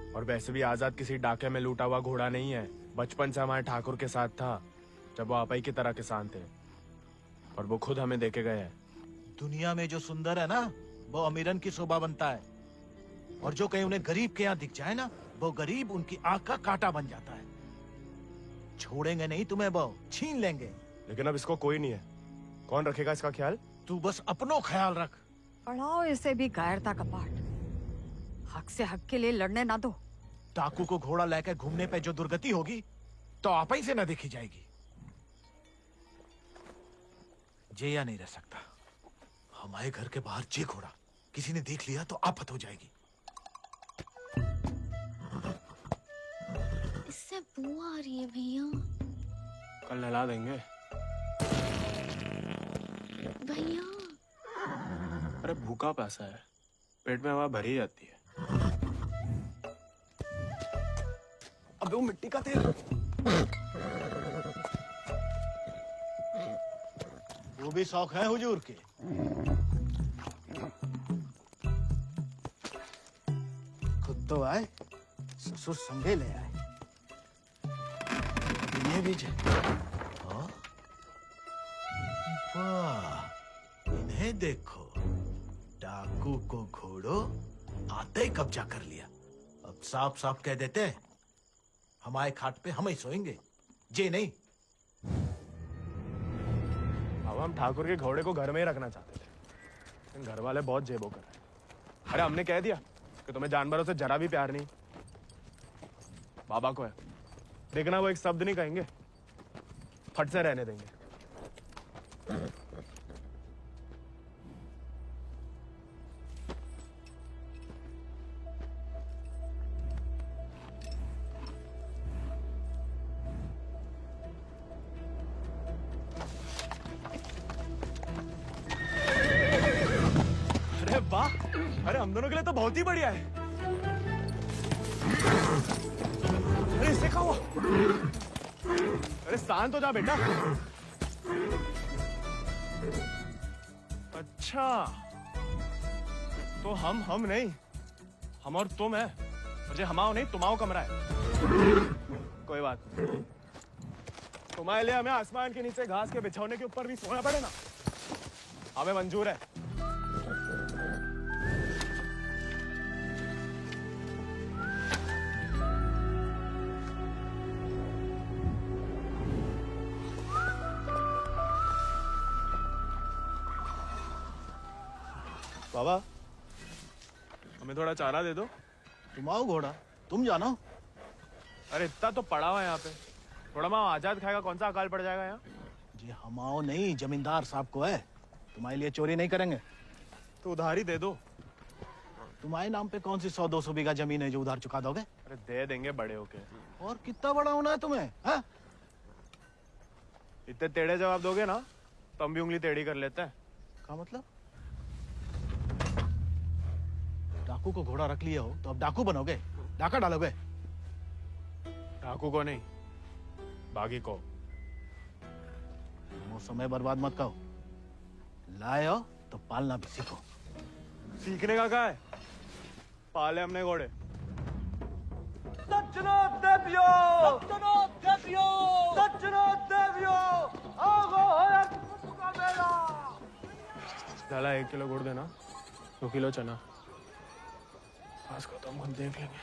और वैसे भी आजाद किसी डाके में लूटा हुआ घोड़ा नहीं है। बचपन से हमारे ठाकुर के साथ था, जब वो आपई की तरह किसान थे, और वो खुद हमें देके गए हैं। दुनिया में जो सुंदर है ना, वो अमीरन की शोभा बनता है। और जो कहीं उन्हें गरीब के यहाँ दिख जाए ना, वो गरीब उनकी आंख का कांटा बन जाता है। छोड़ेंगे नहीं तुम्हें, वो छीन लेंगे। लेकिन अब इसको कोई नहीं है, कौन रखेगा इसका ख्याल? तू बस अपनो ख्याल रख। पढ़ाओ इसे भी कायरता का पाठ। हक से हक के लिए लड़ने ना दो। डाकू को घोड़ा लेकर घूमने पे जो दुर्गति होगी तो आप ही से न देखी जाएगी। जेया नहीं रह सकता। हमारे घर के बाहर जे घोड़ा किसी ने देख लिया तो आफत हो जाएगी। इससे बू आ रही है भैया। कल नहला देंगे भैया। अरे भूखा पैसा है, पेट में हवा भरी जाती है। अबे वो मिट्टी का तेल। वो भी शौक है हुजूर के। खुद तो आए, ससुर संगे ले आए। ये भी वाह, इन्हें देखो, डाकू को घोड़ो आते ही कब्जा कर लिया। अब साफ साफ कह देते हैं, हमारे खाट पे हम ही सोएंगे, जे नहीं। अब हम ठाकुर के घोड़े को घर में ही रखना चाहते थे, लेकिन घर वाले बहुत जेबो कर रहे हैं। अरे हमने कह दिया कि तुम्हें जानवरों से जरा भी प्यार नहीं। बाबा को है, देखना वो एक शब्द नहीं कहेंगे, फट से रहने देंगे। अरे वाह, अरे हम दोनों के लिए तो बहुत ही बढ़िया है। अरे इससे क्या हुआ? अरे शांत हो जा बेटा। अच्छा, तो हम नहीं, हम और तुम है। मुझे हमाओ नहीं तुम्हाओ कमरा है। कोई बात नहीं, तुम्हारे लिए हमें आसमान के नीचे घास के बिछौने के ऊपर भी सोना पड़े ना, हमें मंजूर है। बाबा, हमें थोड़ा चारा दे दो। तुम आओ घोड़ा, तुम जानो। अरे इतना तो पड़ा हुआ है यहाँ पे, थोड़ा माँ आजाद खाएगा, कौन सा अकाल पड़ जाएगा यहाँ? जी हम आओ नहीं, जमींदार साहब को है, तुम्हारे लिए चोरी नहीं करेंगे। तो उधार ही दे दो। तुम्हारे नाम पे कौन सी 100-200 बीघा जमीन है जो उधार चुका दोगे? अरे दे देंगे बड़े होके। और कितना बड़ा होना है तुम्हें? हाँ? इतने टेढ़े जवाब दोगे ना तो हम भी उंगली टेढ़ी कर लेते हैं। क्या मतलब? डाकू को घोड़ा रख लिया हो तो अब डाकू बनोगे, डाका डालोगे? डाकू को नहीं, बागी को। वो समय बर्बाद मत करो, लाए हो तो पालना भी सीखो। सीखने का क्या है, पाले हमने घोड़े। डाला 1 किलो गुड़ देना, 2 किलो चना। बस को तो हम खुद देख लेंगे।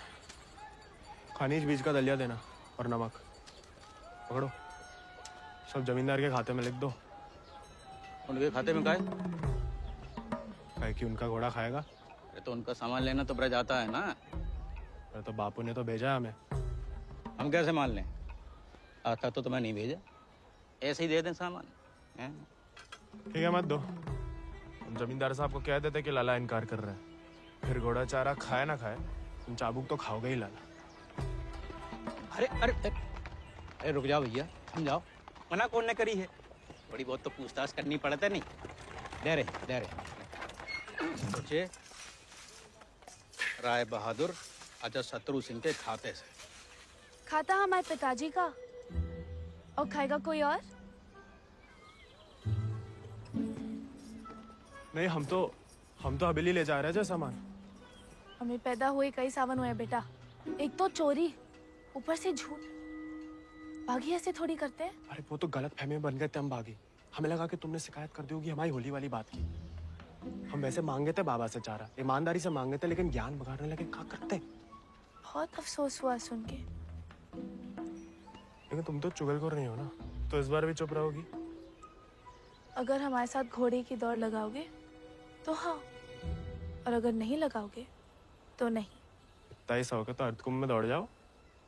खनिज बीज का दलिया देना और नमक। पकड़ो, सब जमींदार के खाते में लिख दो। उनके खाते में काय? काहे कि उनका घोड़ा खाएगा। अरे तो उनका सामान लेना तो ब्रज आता है ना। अरे तो बापू ने तो भेजा है हमें। हम कैसे मान लें? आता तो तुम्हें नहीं भेजा, ऐसे ही दे दें सामान। ठीक है, मत दो। हम जमींदार साहब को कह देते कि लाला इनकार कर रहे हैं, फिर घोड़ा चारा खाए ना खाए, तुम चाबुक तो खाओगे ही लाला। अरे अरे अरे रुक जाओ भैया, समझाओ। मना कौन ने करी है? थोड़ी बहुत तो पूछताछ करनी पड़ता नहीं। दे रहे सोचे राय बहादुर अजय शत्रु सिंह के खाते से। खाता हमारे पिताजी का, और खाएगा कोई और? नहीं, हम तो हवेली ले जा रहे हैं सामान। हमें पैदा हुए कई सावन हुए बेटा, एक तो चोरी, ऊपर से झूठ। बागी ऐसे थोड़ी करते हैं। अरे वो तो गलत फहमी में बन गए थे हम बागी। हमें लगा कि तुमने शिकायत कर दी होगी हमारी होली वाली बात की। हम वैसे मांगे थे बाबा से चारा, ईमानदारी से मांगे थे, लेकिन ज्ञान बगाड़ने लगे। क्या करते? बहुत अफसोस हुआ सुन के। लेकिन तुम तो चुगलखोर नहीं हो ना, तो इस बार भी चुप रहोगी? अगर हमारे साथ घोड़े की दौड़ लगाओगे तो हाँ, और अगर नहीं लगाओगे तो नहीं। इतना ही शौक है तो अर्धकुंभ में दौड़ जाओ।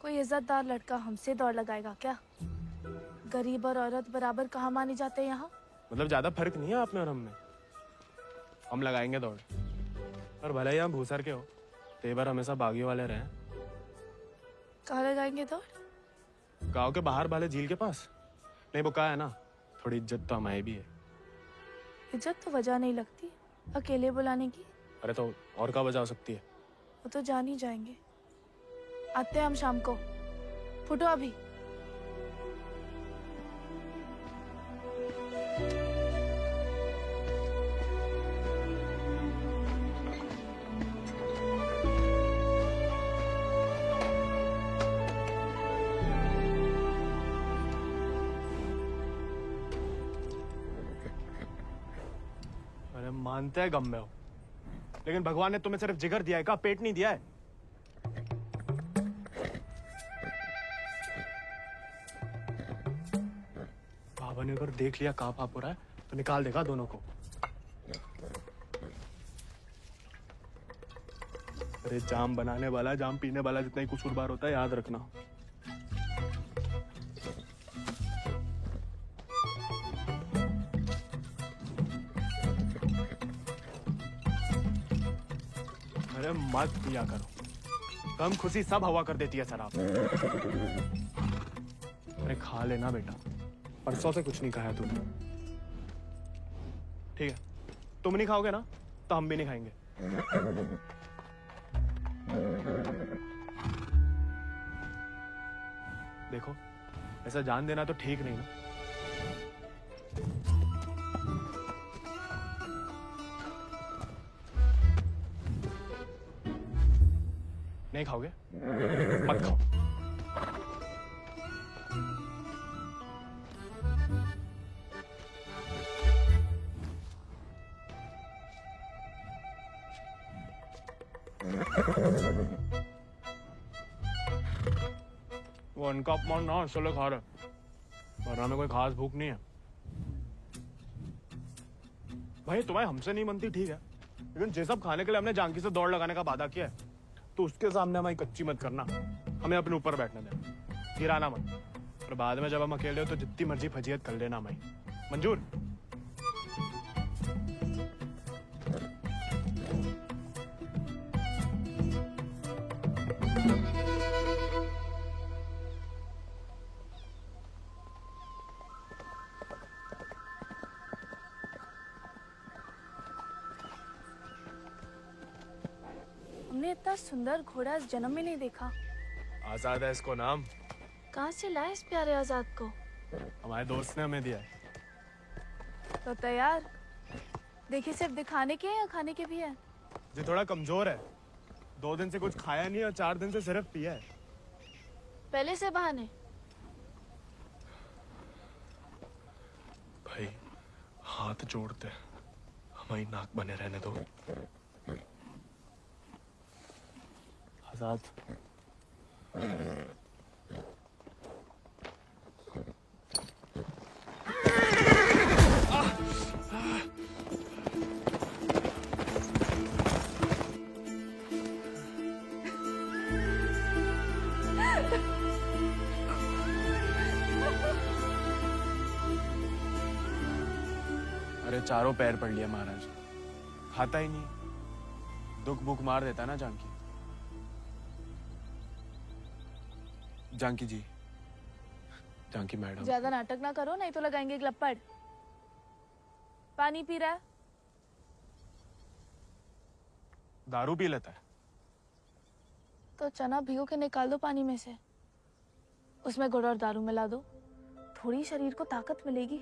कोई इज्जतदार लड़का हमसे दौड़ लगाएगा क्या? गरीब और औरत बराबर कहाँ माने जाते हैं यहाँ? मतलब ज्यादा फर्क नहीं है आप में और हम में। हम लगाएंगे दौड़, और भले ही हम भूसर के हो, तेवर हमेशा बागियों वाले रहे। कहाँ लगाएंगे दौड़? गांव के बाहर वाले झील के पास। नहीं वो कहा है ना, थोड़ी इज्जत तो हमारी भी है। इज्जत तो वजह नहीं लगती अकेले बुलाने की। अरे तो और क्या वजह हो सकती है? वो तो जान ही जाएंगे। आते हैं हम शाम को, फुटो अभी। अरे मानते हैं गम में हो, लेकिन भगवान ने तुम्हें सिर्फ जिगर दिया है, का पेट नहीं दिया है। बाबा ने अगर देख लिया कहाँ पाप हो रहा है तो निकाल देगा दोनों को। अरे जाम बनाने वाला जाम पीने वाला जितना ही कसूरवार होता है, याद रखना। अरे मत पिया करो, कम खुशी सब हवा कर देती है शराब। अरे खा लेना बेटा, परसों से कुछ नहीं खाया तूने। ठीक है, तुम नहीं खाओगे ना तो हम भी नहीं खाएंगे। देखो, ऐसा जान देना तो ठीक नहीं ना। नहीं खाओगे? मत खाओ। वो उनका अपमान ना चलो खा रहे, वरना में कोई खास भूख नहीं है। भाई तुम्हारे हमसे नहीं बनती ठीक है, लेकिन ये सब खाने के लिए हमने जानकी से दौड़ लगाने का वादा किया है, तो उसके सामने हमारी कच्ची मत करना। हमें अपने ऊपर बैठने दे, गिराना मत। और बाद में जब हम अकेले हो तो जितनी मर्जी फजीयत कर लेना हमारी। मंजूर? हमने इतना सुंदर घोड़ा इस जन्म में नहीं देखा। आजाद है इसको नाम। कहाँ से लाए इस प्यारे आजाद को? हमारे दोस्त ने हमें दिया है। तो तैयार। देखिए सिर्फ दिखाने के हैं या खाने के भी हैं? ये थोड़ा कमजोर है, 2 दिन से कुछ खाया नहीं और 4 दिन से सिर्फ पिया है। पहले से बहाने। भाई हाथ जोड़ते, हमारी नाक बने रहने दो। आजाद, अरे चारों पैर पड़ लिया महाराज, खाता ही नहीं, दुख भूख मार देता ना जानकी। जानकी जी, जानकी मैडम। ज्यादा नाटक ना करो नहीं तो लगाएंगे ग्लप्पड़। पानी पी रहा है? दारू पी लेता है। तो चना भिगो के निकाल दो पानी में से, उसमें गुड़ और दारू मिला दो, थोड़ी शरीर को ताकत मिलेगी।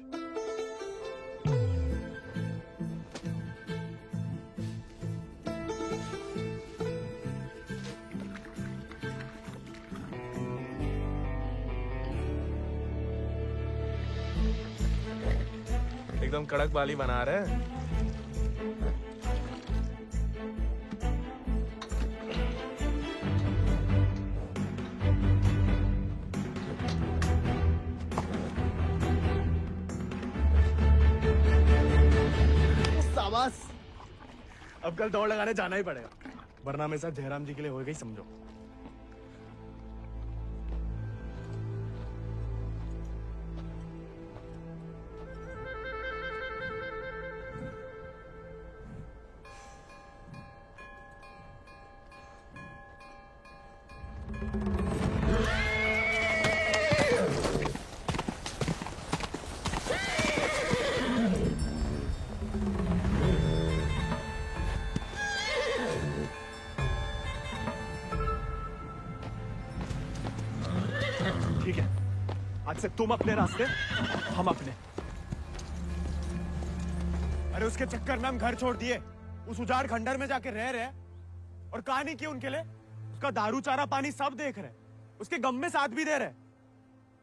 एकदम कड़क वाली बना रहे हैं। शाबाश, अब कल दौड़ लगाने जाना ही पड़ेगा, वरना मेरे साथ जयराम जी के लिए हो गई समझो। ठीक है, आज से तुम अपने रास्ते, हम अपने। अरे उसके चक्कर में हम घर छोड़ दिए, उस उजाड़ खंडर में जाके रह रहे, और कहानी की उनके लिए उसका दारू चारा पानी सब देख रहे, उसके गम में साथ भी दे रहे,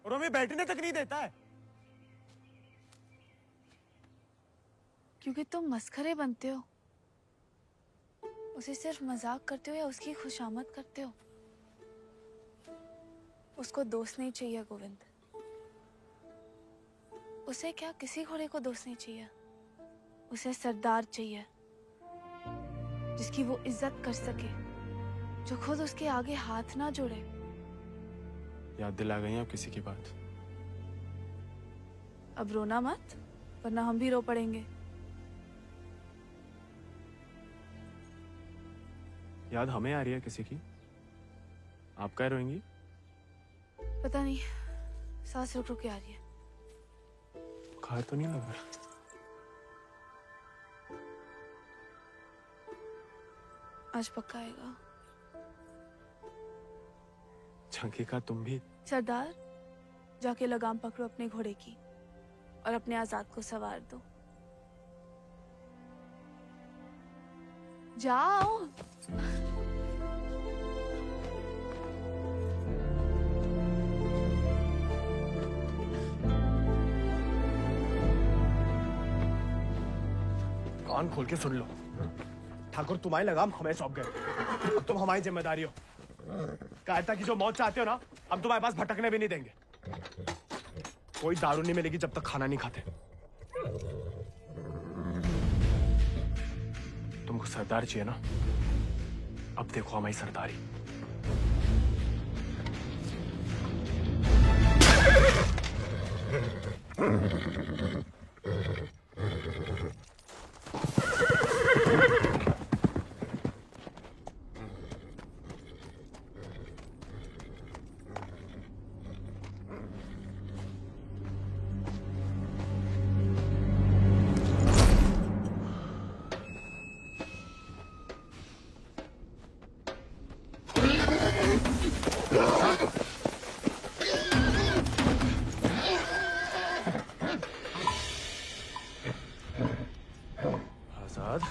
और हमें बैठने तक नहीं देता है। क्योंकि तुम मस्खरे बनते हो, उसे सिर्फ मजाक करते हो या उसकी खुशामद करते हो। उसको दोस्त नहीं चाहिए गोविंद, उसे क्या किसी घोड़े को दोस्त नहीं चाहिए, उसे सरदार चाहिए जिसकी वो इज्जत कर सके, जो खुद उसके आगे हाथ ना जोड़े। याद दिला गई अब किसी की बात। अब रोना मत, वरना हम भी रो पड़ेंगे। याद हमें आ रही है किसी की? आप क्या रोएंगी? पता नहीं, सांस रुक रुक के आ रही है। बुखार तो नहीं लग रहा? आज पक्का आएगा। चंकी का तुम भी? सरदार, जाके लगाम पकड़ो अपने घोड़े की और अपने आजाद को सवार दो। जाओ। कान खोल के सुन लो, ठाकुर तुम्हारी लगाम हमें सौंप गए। अब तुम हमारी जिम्मेदारी हो। कायरता की जो मौत चाहते हो ना, हम तुम्हारे पास भटकने भी नहीं देंगे। कोई दारू नहीं मिलेगी जब तक खाना नहीं खाते। तुमको सरदार चाहिए ना? अब देखो हमारी सरदारी। आजाद,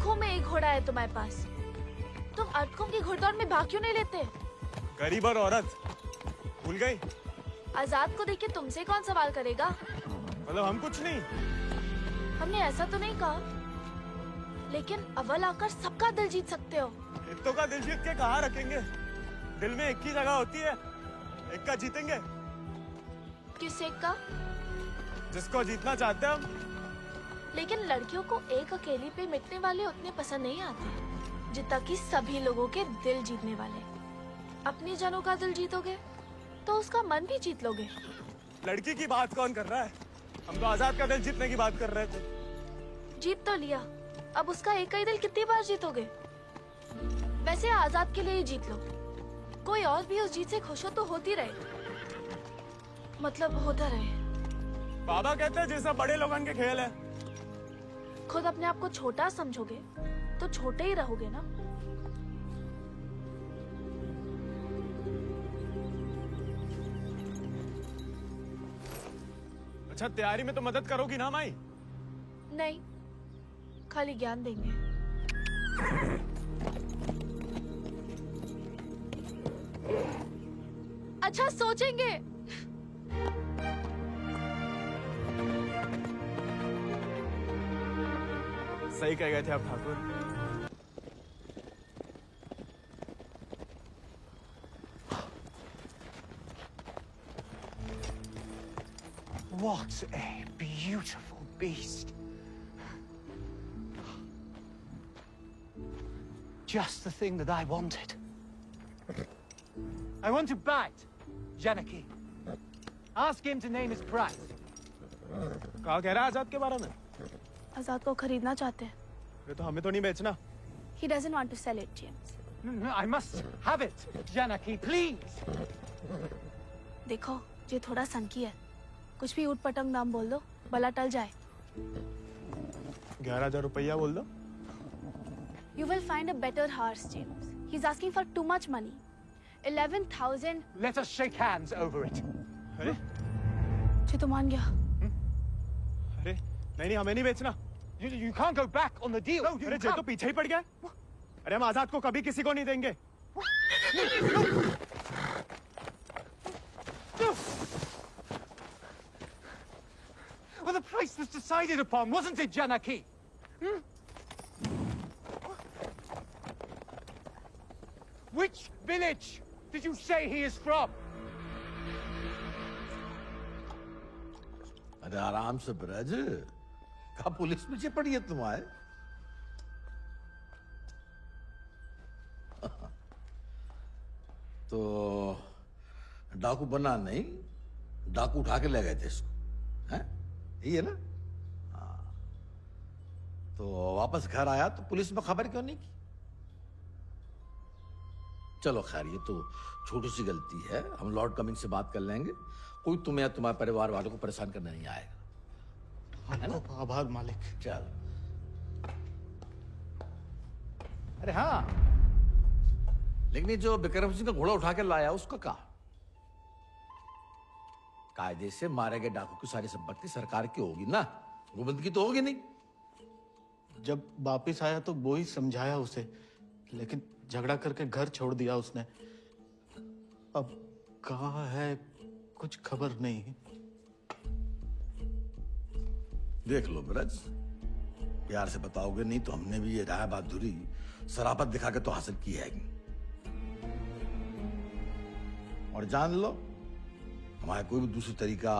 लाखों में एक घोड़ा है तुम्हारे पास, तुम अर्थकुम की घुड़दौड़ में भाग क्यों नहीं लेते? गरीब और औरत भूल गई? आजाद को देख के तुमसे कौन सवाल करेगा? मतलब हम कुछ नहीं? हमने ऐसा तो नहीं कहा, लेकिन अव्वल आकर सबका दिल जीत सकते हो। इत्तो का दिल जीत के कहाँ रखेंगे? दिल में एक ही जगह होती है, एक का जीतेंगे। किस एक का? जिसको जीतना चाहते हैं हम। लेकिन लड़कियों को एक अकेली पे मिटने वाले उतने पसंद नहीं आते जितना कि सभी लोगों के दिल जीतने वाले। अपनी जनों का दिल जीतोगे तो उसका मन भी जीत लोगे। लड़की की बात कौन कर रहा है? हम तो आजाद का दिल जीतने की बात कर रहे थे। जीत तो लिया, अब उसका एक ही दिल कितनी बार जीतोगे? वैसे आजाद के लिए ही जीत लो, कोई और भी उस जीत से खुश हो तो होती रहे, मतलब होता रहे। बाबा कहते हैं जैसा बड़े लोगों के खेल है। खुद अपने आप को छोटा समझोगे तो छोटे ही रहोगे ना। अच्छा, तैयारी में तो मदद करोगी ना माई? नहीं, खाली ज्ञान देंगे। अच्छा, सोचेंगे। सही कह गए थे आप Thakur. What a beautiful beast. Just the thing that I wanted. I want to bite Janaki. Ask him to name his price. कहा कह रहा है आजाद के बारे में? आजाद को खरीदना चाहते हैं। ये तो हमें तो नहीं बेचना। He doesn't want to sell it, James. No, I must have it, Janaki, please. देखो, ये थोड़ा सनकी है, कुछ भी ऊट पटंग नाम बोल दो, भला टल जाए। 11,000 रुपया बोल दो। You will find a better horse, James. He's asking for too much money. 11,000. Let us shake hands over it. अरे? जी तो मान गया। अरे नहीं, हमें नहीं बेचना। You can't go back on the deal. No, अरे जे तो पीछे ही पड़ गया। अरे हम आजाद को कभी किसी को नहीं देंगे। Well, the price was decided upon, wasn't it, Janaki? Which village did you say he is from? अरे आराम से ब्रज, कहा पुलिस पीछे पड़ी है तुम्हारे? तो डाकू बना नहीं, डाकू उठा के ले गए थे इसको, हैं? यही है ना? हाँ। तो वापस घर आया तो पुलिस में खबर क्यों नहीं की? चलो खैर, ये तो छोटी सी गलती है, हम लॉर्ड कमिंग से बात कर लेंगे। कोई तुम्हें या तुम्हारे परिवार वालों को परेशान करने नहीं आएगा, है ना? आभार मालिक। चल। अरे हाँ, लेकिन ये जो विक्रम सिंह का घोड़ा उठा के लाया उसका कहा? कायदे से मारे गए डाकू की सारी संपत्ति सरकार की होगी ना, गोविंद की तो होगी नहीं। जब वापिस आया तो वो ही समझाया उसे, लेकिन झगड़ा करके घर छोड़ दिया उसने। अब कहाँ है कुछ खबर नहीं। देख लो ब्रज, प्यार से बताओगे नहीं तो हमने भी ये राय बहादुरी शराफत दिखा के तो हासिल की है। और जान लो, हमारा कोई भी दूसरी तरीका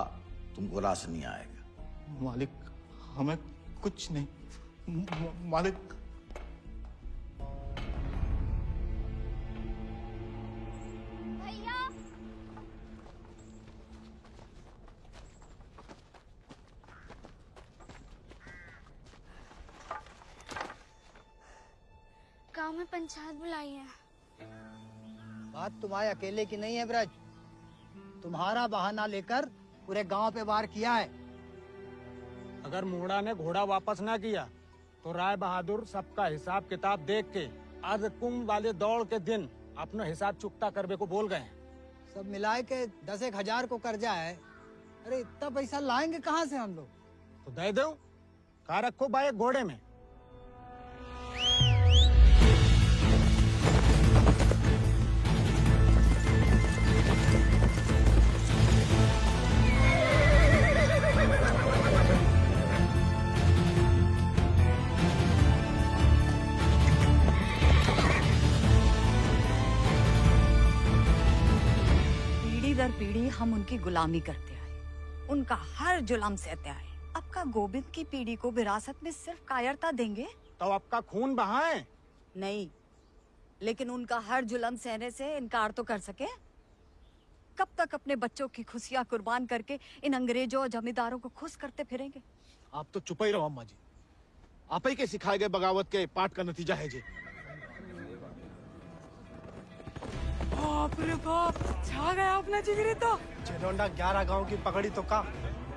तुमको रास नहीं आएगा। मालिक, हमें कुछ नहीं। मालिक, गांव में पंचायत बुलाई है। बात तुम्हारे अकेले की नहीं है ब्रज, तुम्हारा बहाना लेकर पूरे गांव पे वार किया है। अगर मुंगड़ा ने घोड़ा वापस ना किया तो राय बहादुर सबका हिसाब किताब देख के आज कुंभ वाले दौड़ के दिन अपना हिसाब चुकता करने को बोल गए हैं। सब मिलाए के 10,000 को कर्जा है। अरे इतना पैसा लाएंगे कहाँ से हम लोग? तो दे दो, कहा रखो भाई घोड़े में। पीढ़ी हम उनकी गुलामी करते आए, उनका हर जुल्म सहते आए। अब का गोविंद की पीढ़ी को विरासत में सिर्फ कायरता देंगे तो आपका खून बहाए? नहीं, लेकिन उनका हर जुल्म सहने से इनकार तो कर सके। कब तक अपने बच्चों की खुशियां कुर्बान करके इन अंग्रेजों और जमींदारों को खुश करते फिरेंगे? आप तो चुप ही रहो अम्मा जी। आप ही के सिखाए गए बगावत के पाठ का नतीजा है जी। बाप रे बाप, छा गया अपना जिगरी तो। चिरौंडा 11 गांव की पगड़ी तो का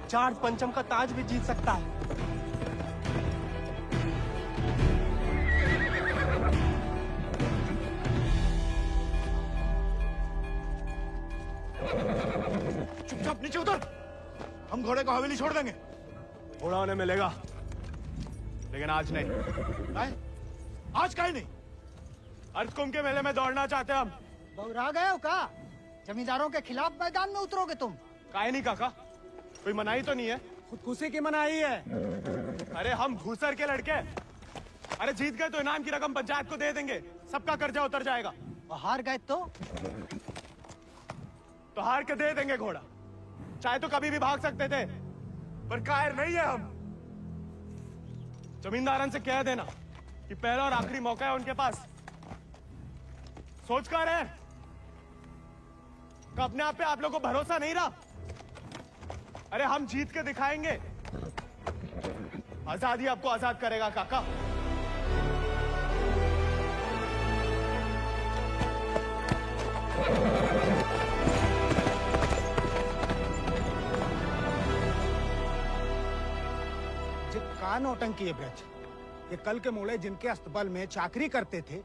4 पंचम का ताज भी जीत सकता है। चुपचाप नीचे उतर। हम घोड़े को हवेली छोड़ देंगे। घोड़ा उन्हें मिलेगा, लेकिन आज नहीं। आज काहे नहीं? अर्धकुंभ के मेले में दौड़ना चाहते हम। बौरा गए हो का? जमींदारों के खिलाफ मैदान में उतरोगे तुम? काहे नहीं काका, कोई मनाही तो नहीं है? खुदकुशी की मनाही है। अरे हम घूसर के लड़के, अरे जीत गए तो इनाम की रकम पंचायत को दे देंगे, सबका कर्जा उतर जाएगा। हार गए तो हार के दे देंगे घोड़ा। चाहे तो कभी भी भाग सकते थे, पर कायर नहीं है हम। जमींदारन से कह देना कि पहला और आखिरी मौका है उनके पास। सोच कर है कि अपने आप पे आप लोगों को भरोसा नहीं रहा। अरे हम जीत के दिखाएंगे। आजादी आपको आजाद करेगा काका। का नौटंकी है ब्रज। ये कल के मोड़े जिनके अस्तबल में चाकरी करते थे,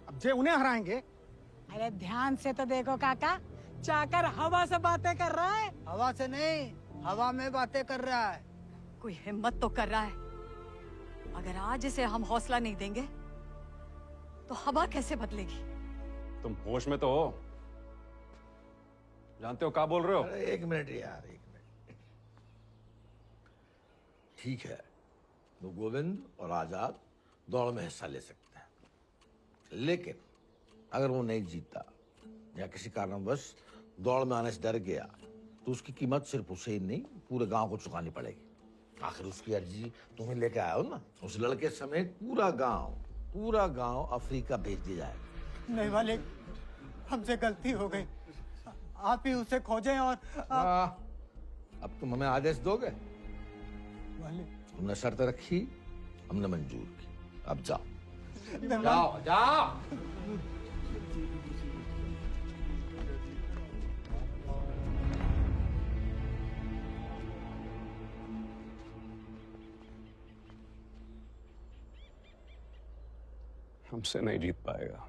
अब जे उन्हें हराएंगे। अरे ध्यान से तो देखो काका, चाकर हवा से बातें कर रहा है। हवा से नहीं, हवा में बातें कर रहा है। कोई हिम्मत तो कर रहा है। अगर आज इसे हम हौसला नहीं देंगे तो हवा कैसे बदलेगी? तुम होश में तो हो? जानते हो क्या बोल रहे हो? अरे एक मिनट यार, एक मिनट। ठीक है, वो गोविंद और आजाद दौड़ में हिस्सा ले सकते हैं, लेकिन अगर वो नहीं जीता या किसी कारणवश दौड़ में आने से डर गया तो उसकी कीमत सिर्फ उसे ही नहीं पूरे गांव को चुकानी पड़ेगी। आखिर उसकी अर्जी तुम्हें लेके आए हो ना। उस लड़के समेत पूरा गांव अफ्रीका भेज दिया जाएगा। नहीं मालिक, हमसे गलती हो गई। आप ही उसे खोजें और अब तुम हमें आदेश दोगे? तुमने शर्त रखी, हमने मंजूर की। अब जाओ जाओ जाओ। हमसे नहीं जीत पाएगा,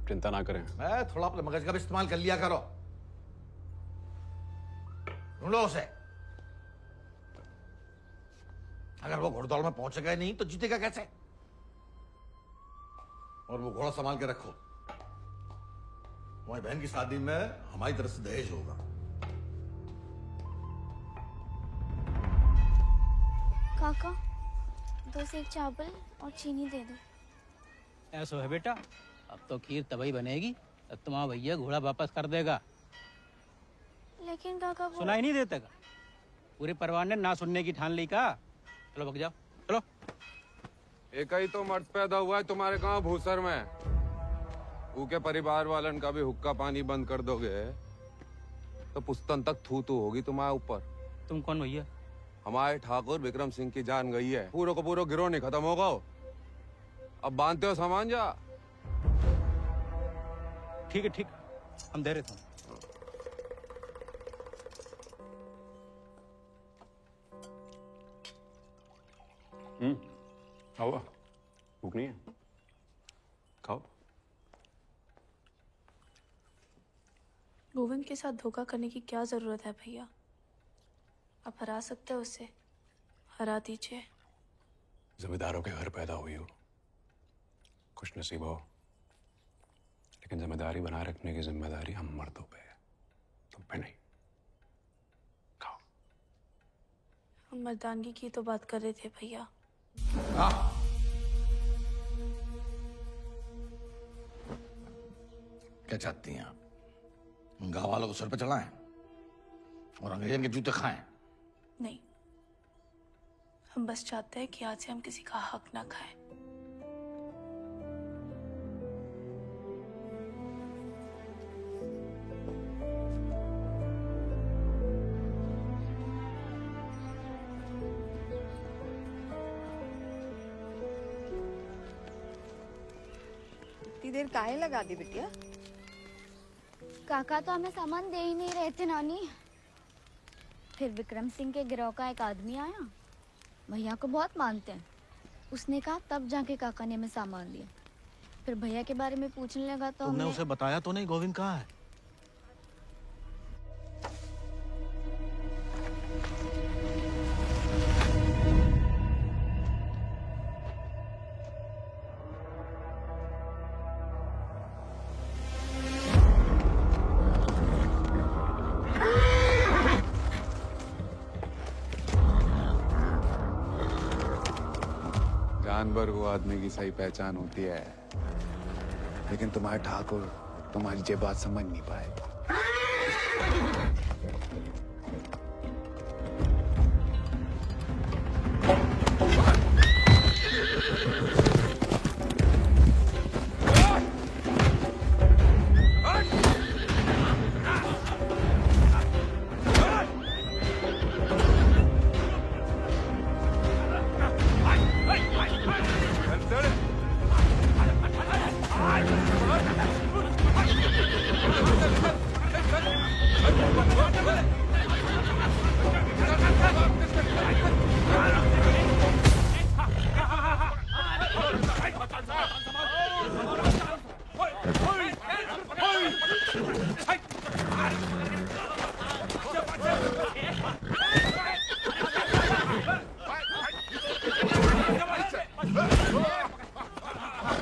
चिंता ना करें। मैं थोड़ा अपने मगज का भी इस्तेमाल कर लिया करो। ढूंढो उसे। अगर वो घोड़दौड़ में पहुंचेगा ही नहीं तो जीतेगा कैसे? और वो घोड़ा संभाल के रखो। तुम्हारी बहन की शादी में हमारी तरफ से दहेज होगा। काका 2 सेक चावल और चीनी दे दो। ऐसा है बेटा, अब तो खीर तभी बनेगी तब तुम्हारा भैया घोड़ा वापस कर देगा। लेकिन काका वो सुनाई नहीं देता का? पूरे परिवार ने ना सुनने की ठान ली का। चलो भग जाओ, चलो। एक ही तो मर्द पैदा हुआ है तुम्हारे गांव भूसर में। ऊके परिवार वालन का भी हुक्का पानी बंद कर दोगे तो पुस्तन तक थू थू होगी तुम्हारे ऊपर। तुम कौन भैया? हमारे ठाकुर विक्रम सिंह की जान गई है। पूरे को पूरा गिरोह नहीं खत्म होगा। अब बांधते हो सामान जा। ठीक है, ठीक, हम दे रहे थे। खाओ, भूख नहीं है? खाओ। गोविंद के साथ धोखा करने की क्या जरूरत है भैया? आप हरा सकते हो उसे, हरा दीजिए। जमींदारों के घर पैदा हुई हो, खुश नसीब हो, लेकिन जिम्मेदारी बनाए रखने की जिम्मेदारी हम मर्दों पे है, तुम पे नहीं। खाओ। हम मर्दानगी की तो बात कर रहे थे भैया। क्या चाहती हैं आप? गांव वालों को सर पे चढ़ाएं और अंग्रेजों के जूते खाएं। नहीं, हम बस चाहते हैं कि आज से हम किसी का हक ना खाएं। इतनी देर काहे लगा दी बिटिया? काका तो हमें सामान दे ही नहीं रहे थे नानी। फिर विक्रम सिंह के गिरोह का एक आदमी आया, भैया को बहुत मानते हैं। उसने कहा तब जाके काका ने हमें सामान दिया। फिर भैया के बारे में पूछने लगा तो तुमने हमने उसे बताया तो नहीं गोविंद कहाँ है? जानवर वो आदमी की सही पहचान होती है, लेकिन तुम्हारे ठाकुर तुम्हारी ये बात समझ नहीं पाए।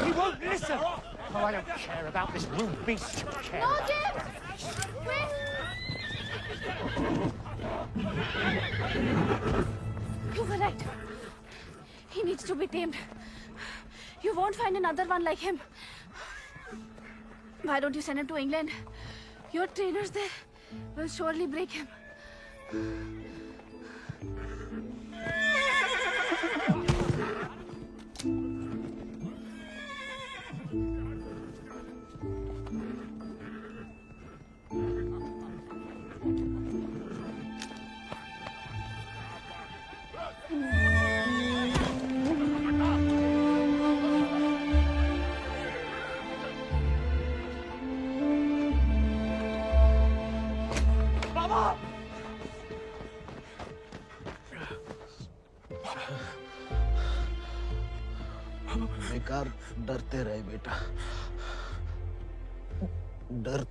He won't listen. Oh, I don't care about this rude beast. No, James! Wait! You were right. He needs to be tamed. You won't find another one like him. Why don't you send him to England? Your trainers there will surely break him. बेकार डरते रहे बेटा, डर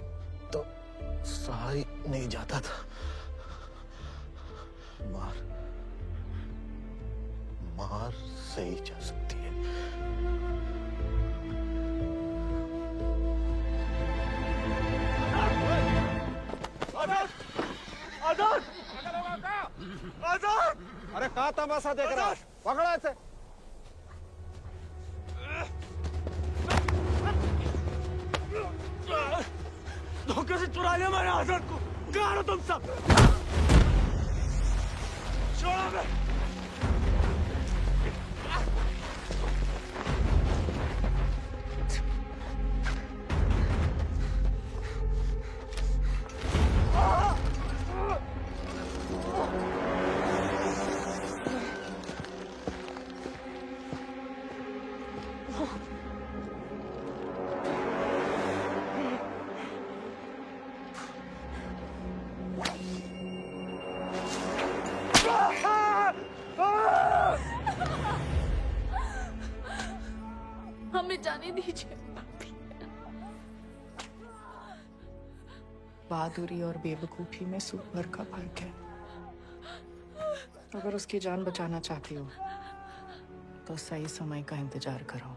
तो सहा ही नहीं जाता था। मार मार सही जा सकती है। आजाद! आजाद! अरे कहाँ तमाशा देख रहा है? पकड़ो इसे। धोखे से चुरा लिया मैंने आजाद को। कहाँ हो तुम सब? छोड़ो मैं। हमें जाने दीजिए। बहादुरी और बेवकूफी में सूप भर का फर्क है। अगर उसकी जान बचाना चाहती हो तो सही समय का इंतजार करो।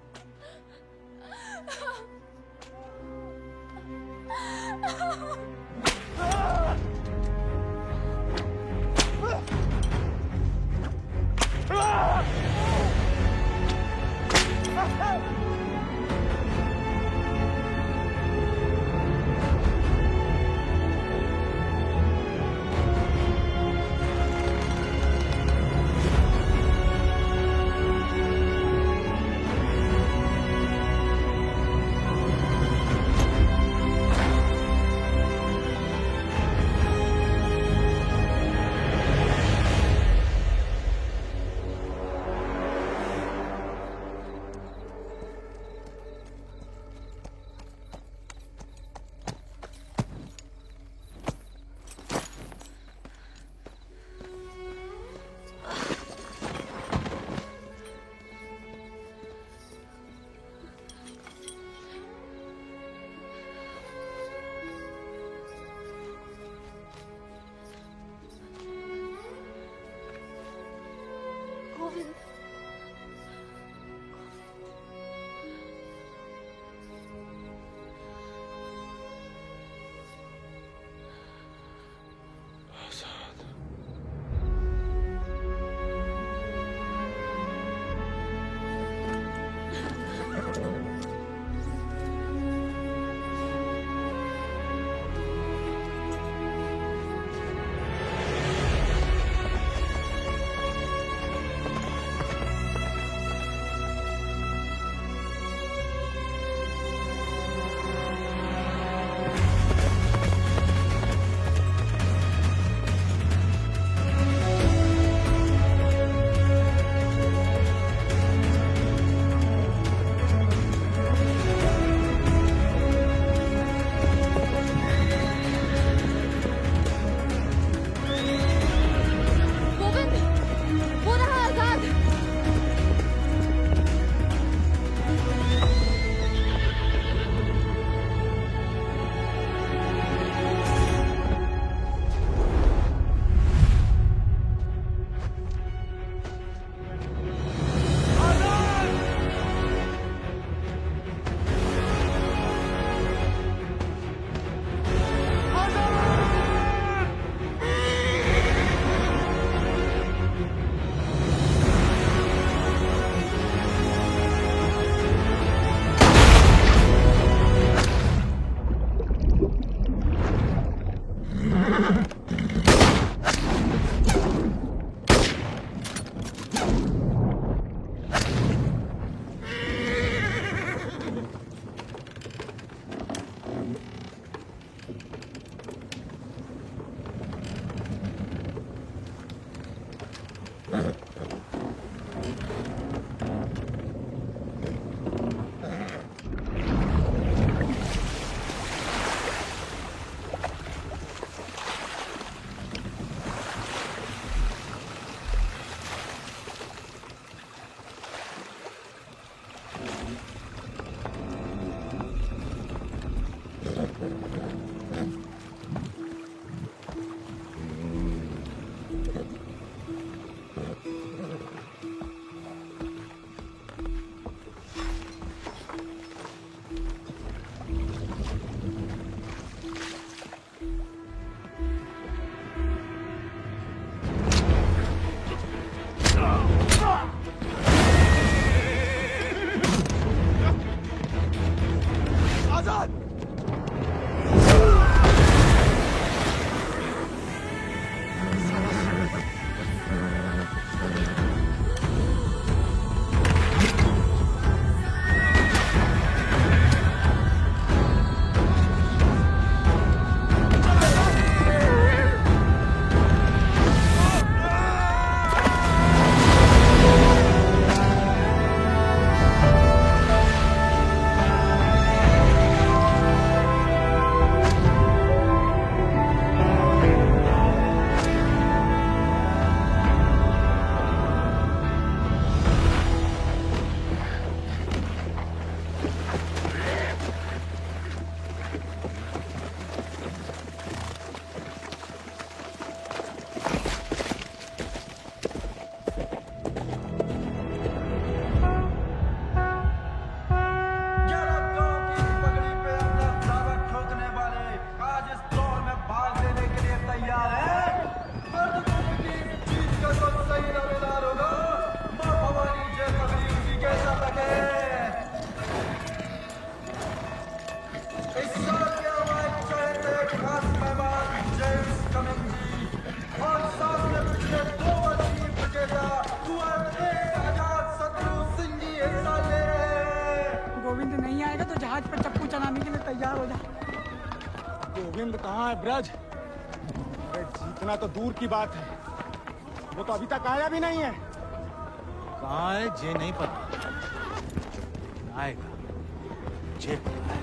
जहाज पे चप्पू चलाने के लिए तैयार हो जा। गोविंद कहाँ है ब्रज? अरे जीतना तो दूर की बात है, वो तो अभी तक आया भी नहीं है। कहाँ है ये नहीं पता, आएगा जे पता है।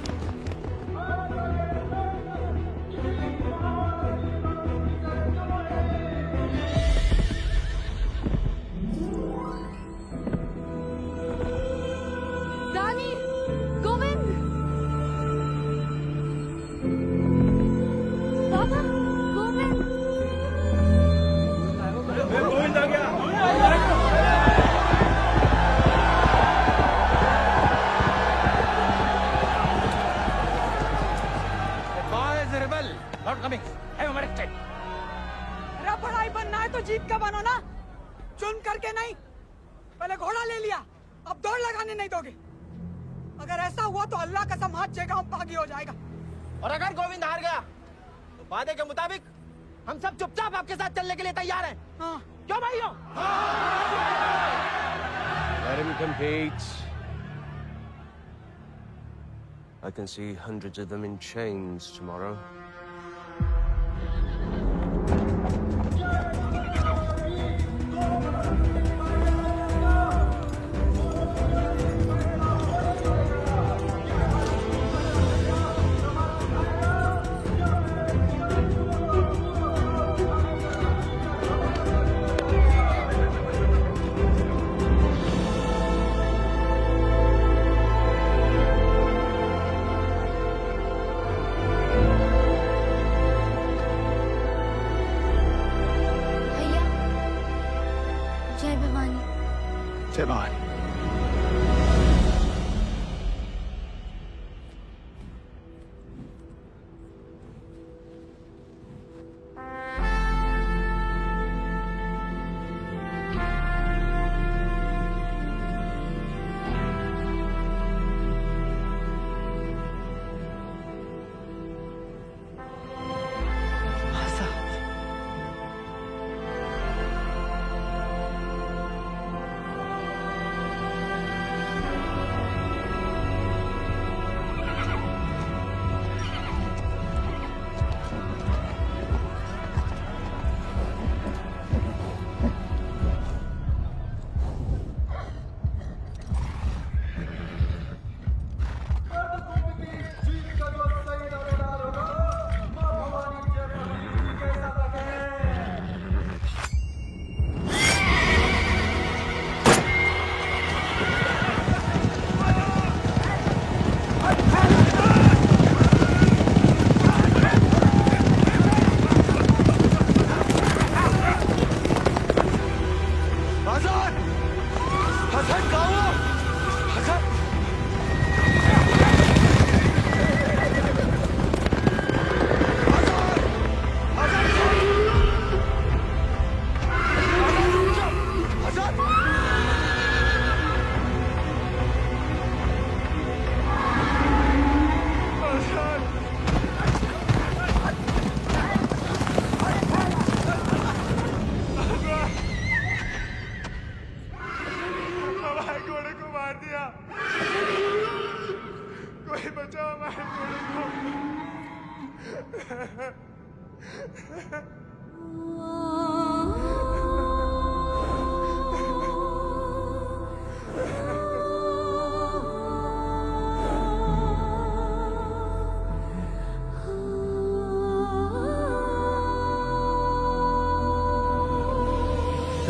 रानी, गोविंद, बाबा, गोविंद। गोविंद आ गया। Not coming. I am arrested. अरे बड़ाई बनना है तो जीत का बनो ना, चुन करके नहीं। पहले घोड़ा ले लिया, अब दौड़ लगाने नहीं दोगे। अगर ऐसा हुआ तो अल्लाह कसम हाथ जगह बागी हो जाएगा। और अगर गोविंद हार गया तो वादे के मुताबिक हम सब चुपचाप आपके साथ चलने के लिए तैयार हैं। हाँ। क्यों भाइयों? Let him compete. I can see hundreds of them in chains tomorrow. जय भवानी। जय भवानी।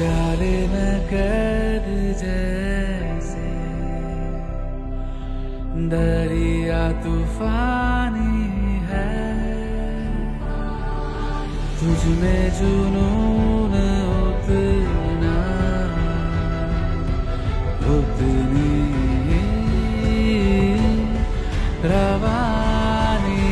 प्यारे नगर जैसे दरिया तूफानी है, तुझ में जुनून उतना उतनी रवानी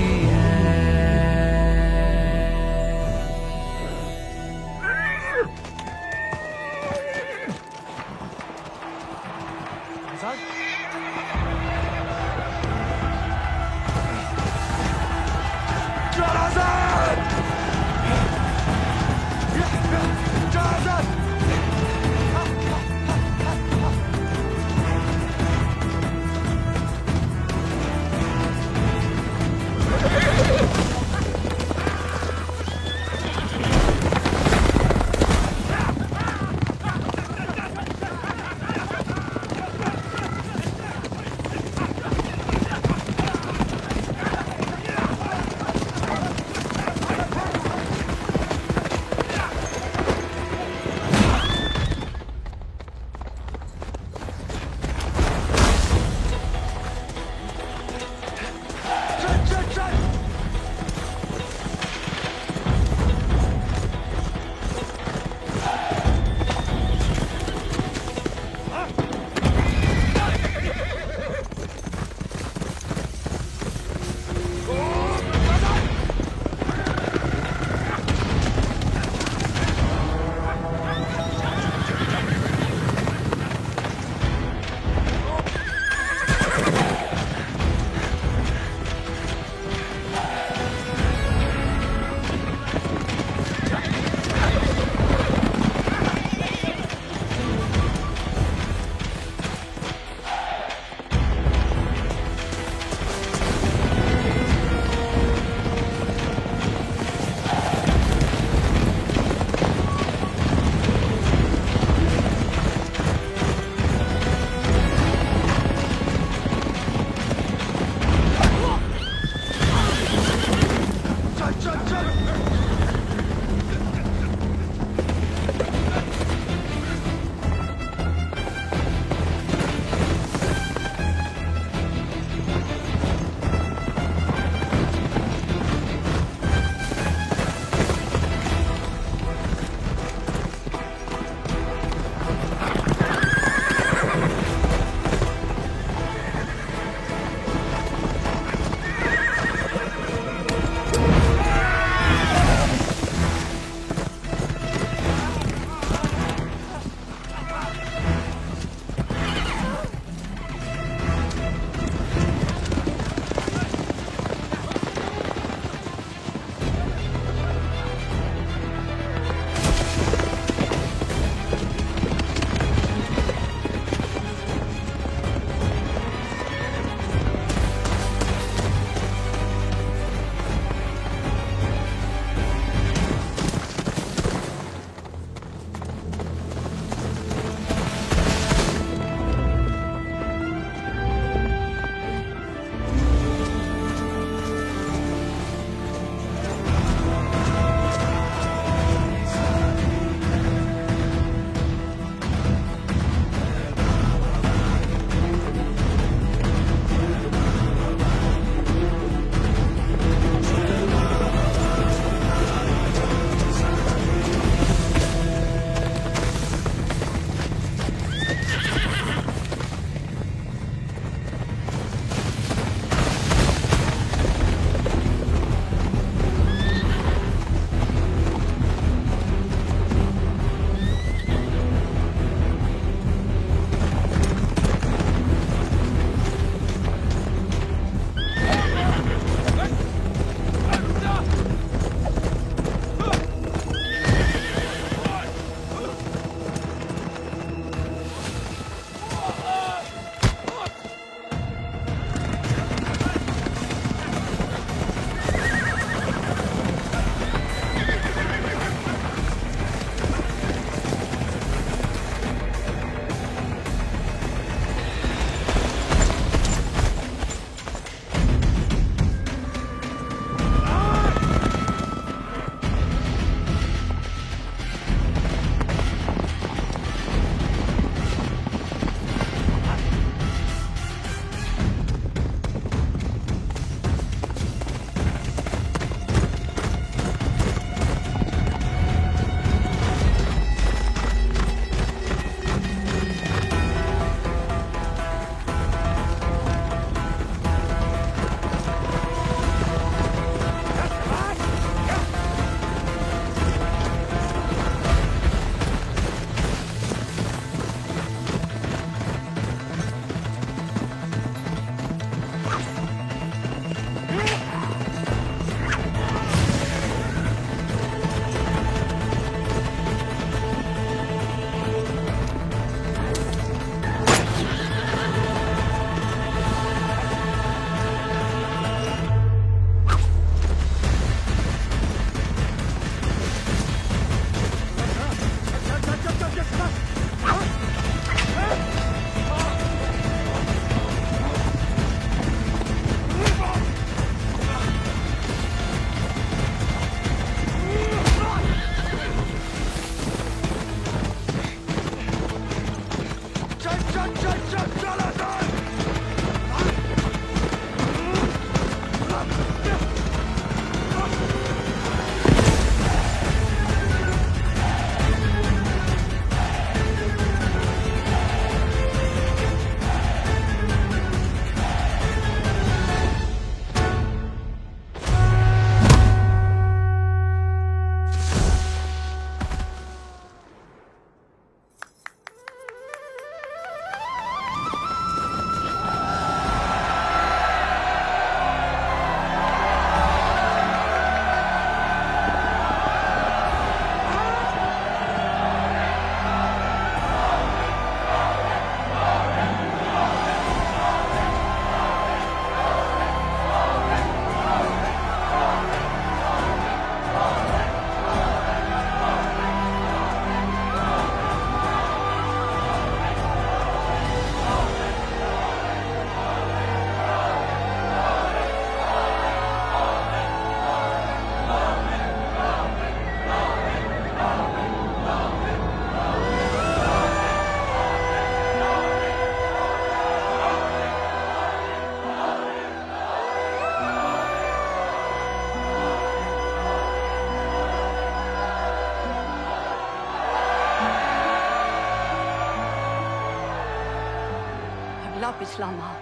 अगला पिछला माह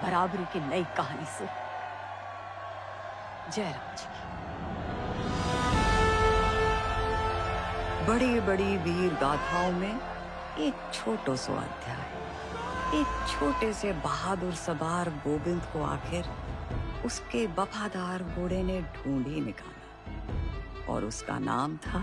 बराबरी की नई कहानी से जयराम जी की। बड़ी बड़ी वीर गाथाओं में एक छोटो सो अध्याय, एक छोटे से बहादुर सवार गोविंद को आखिर उसके वफादार घोड़े ने ढूंढ ही निकाला और उसका नाम था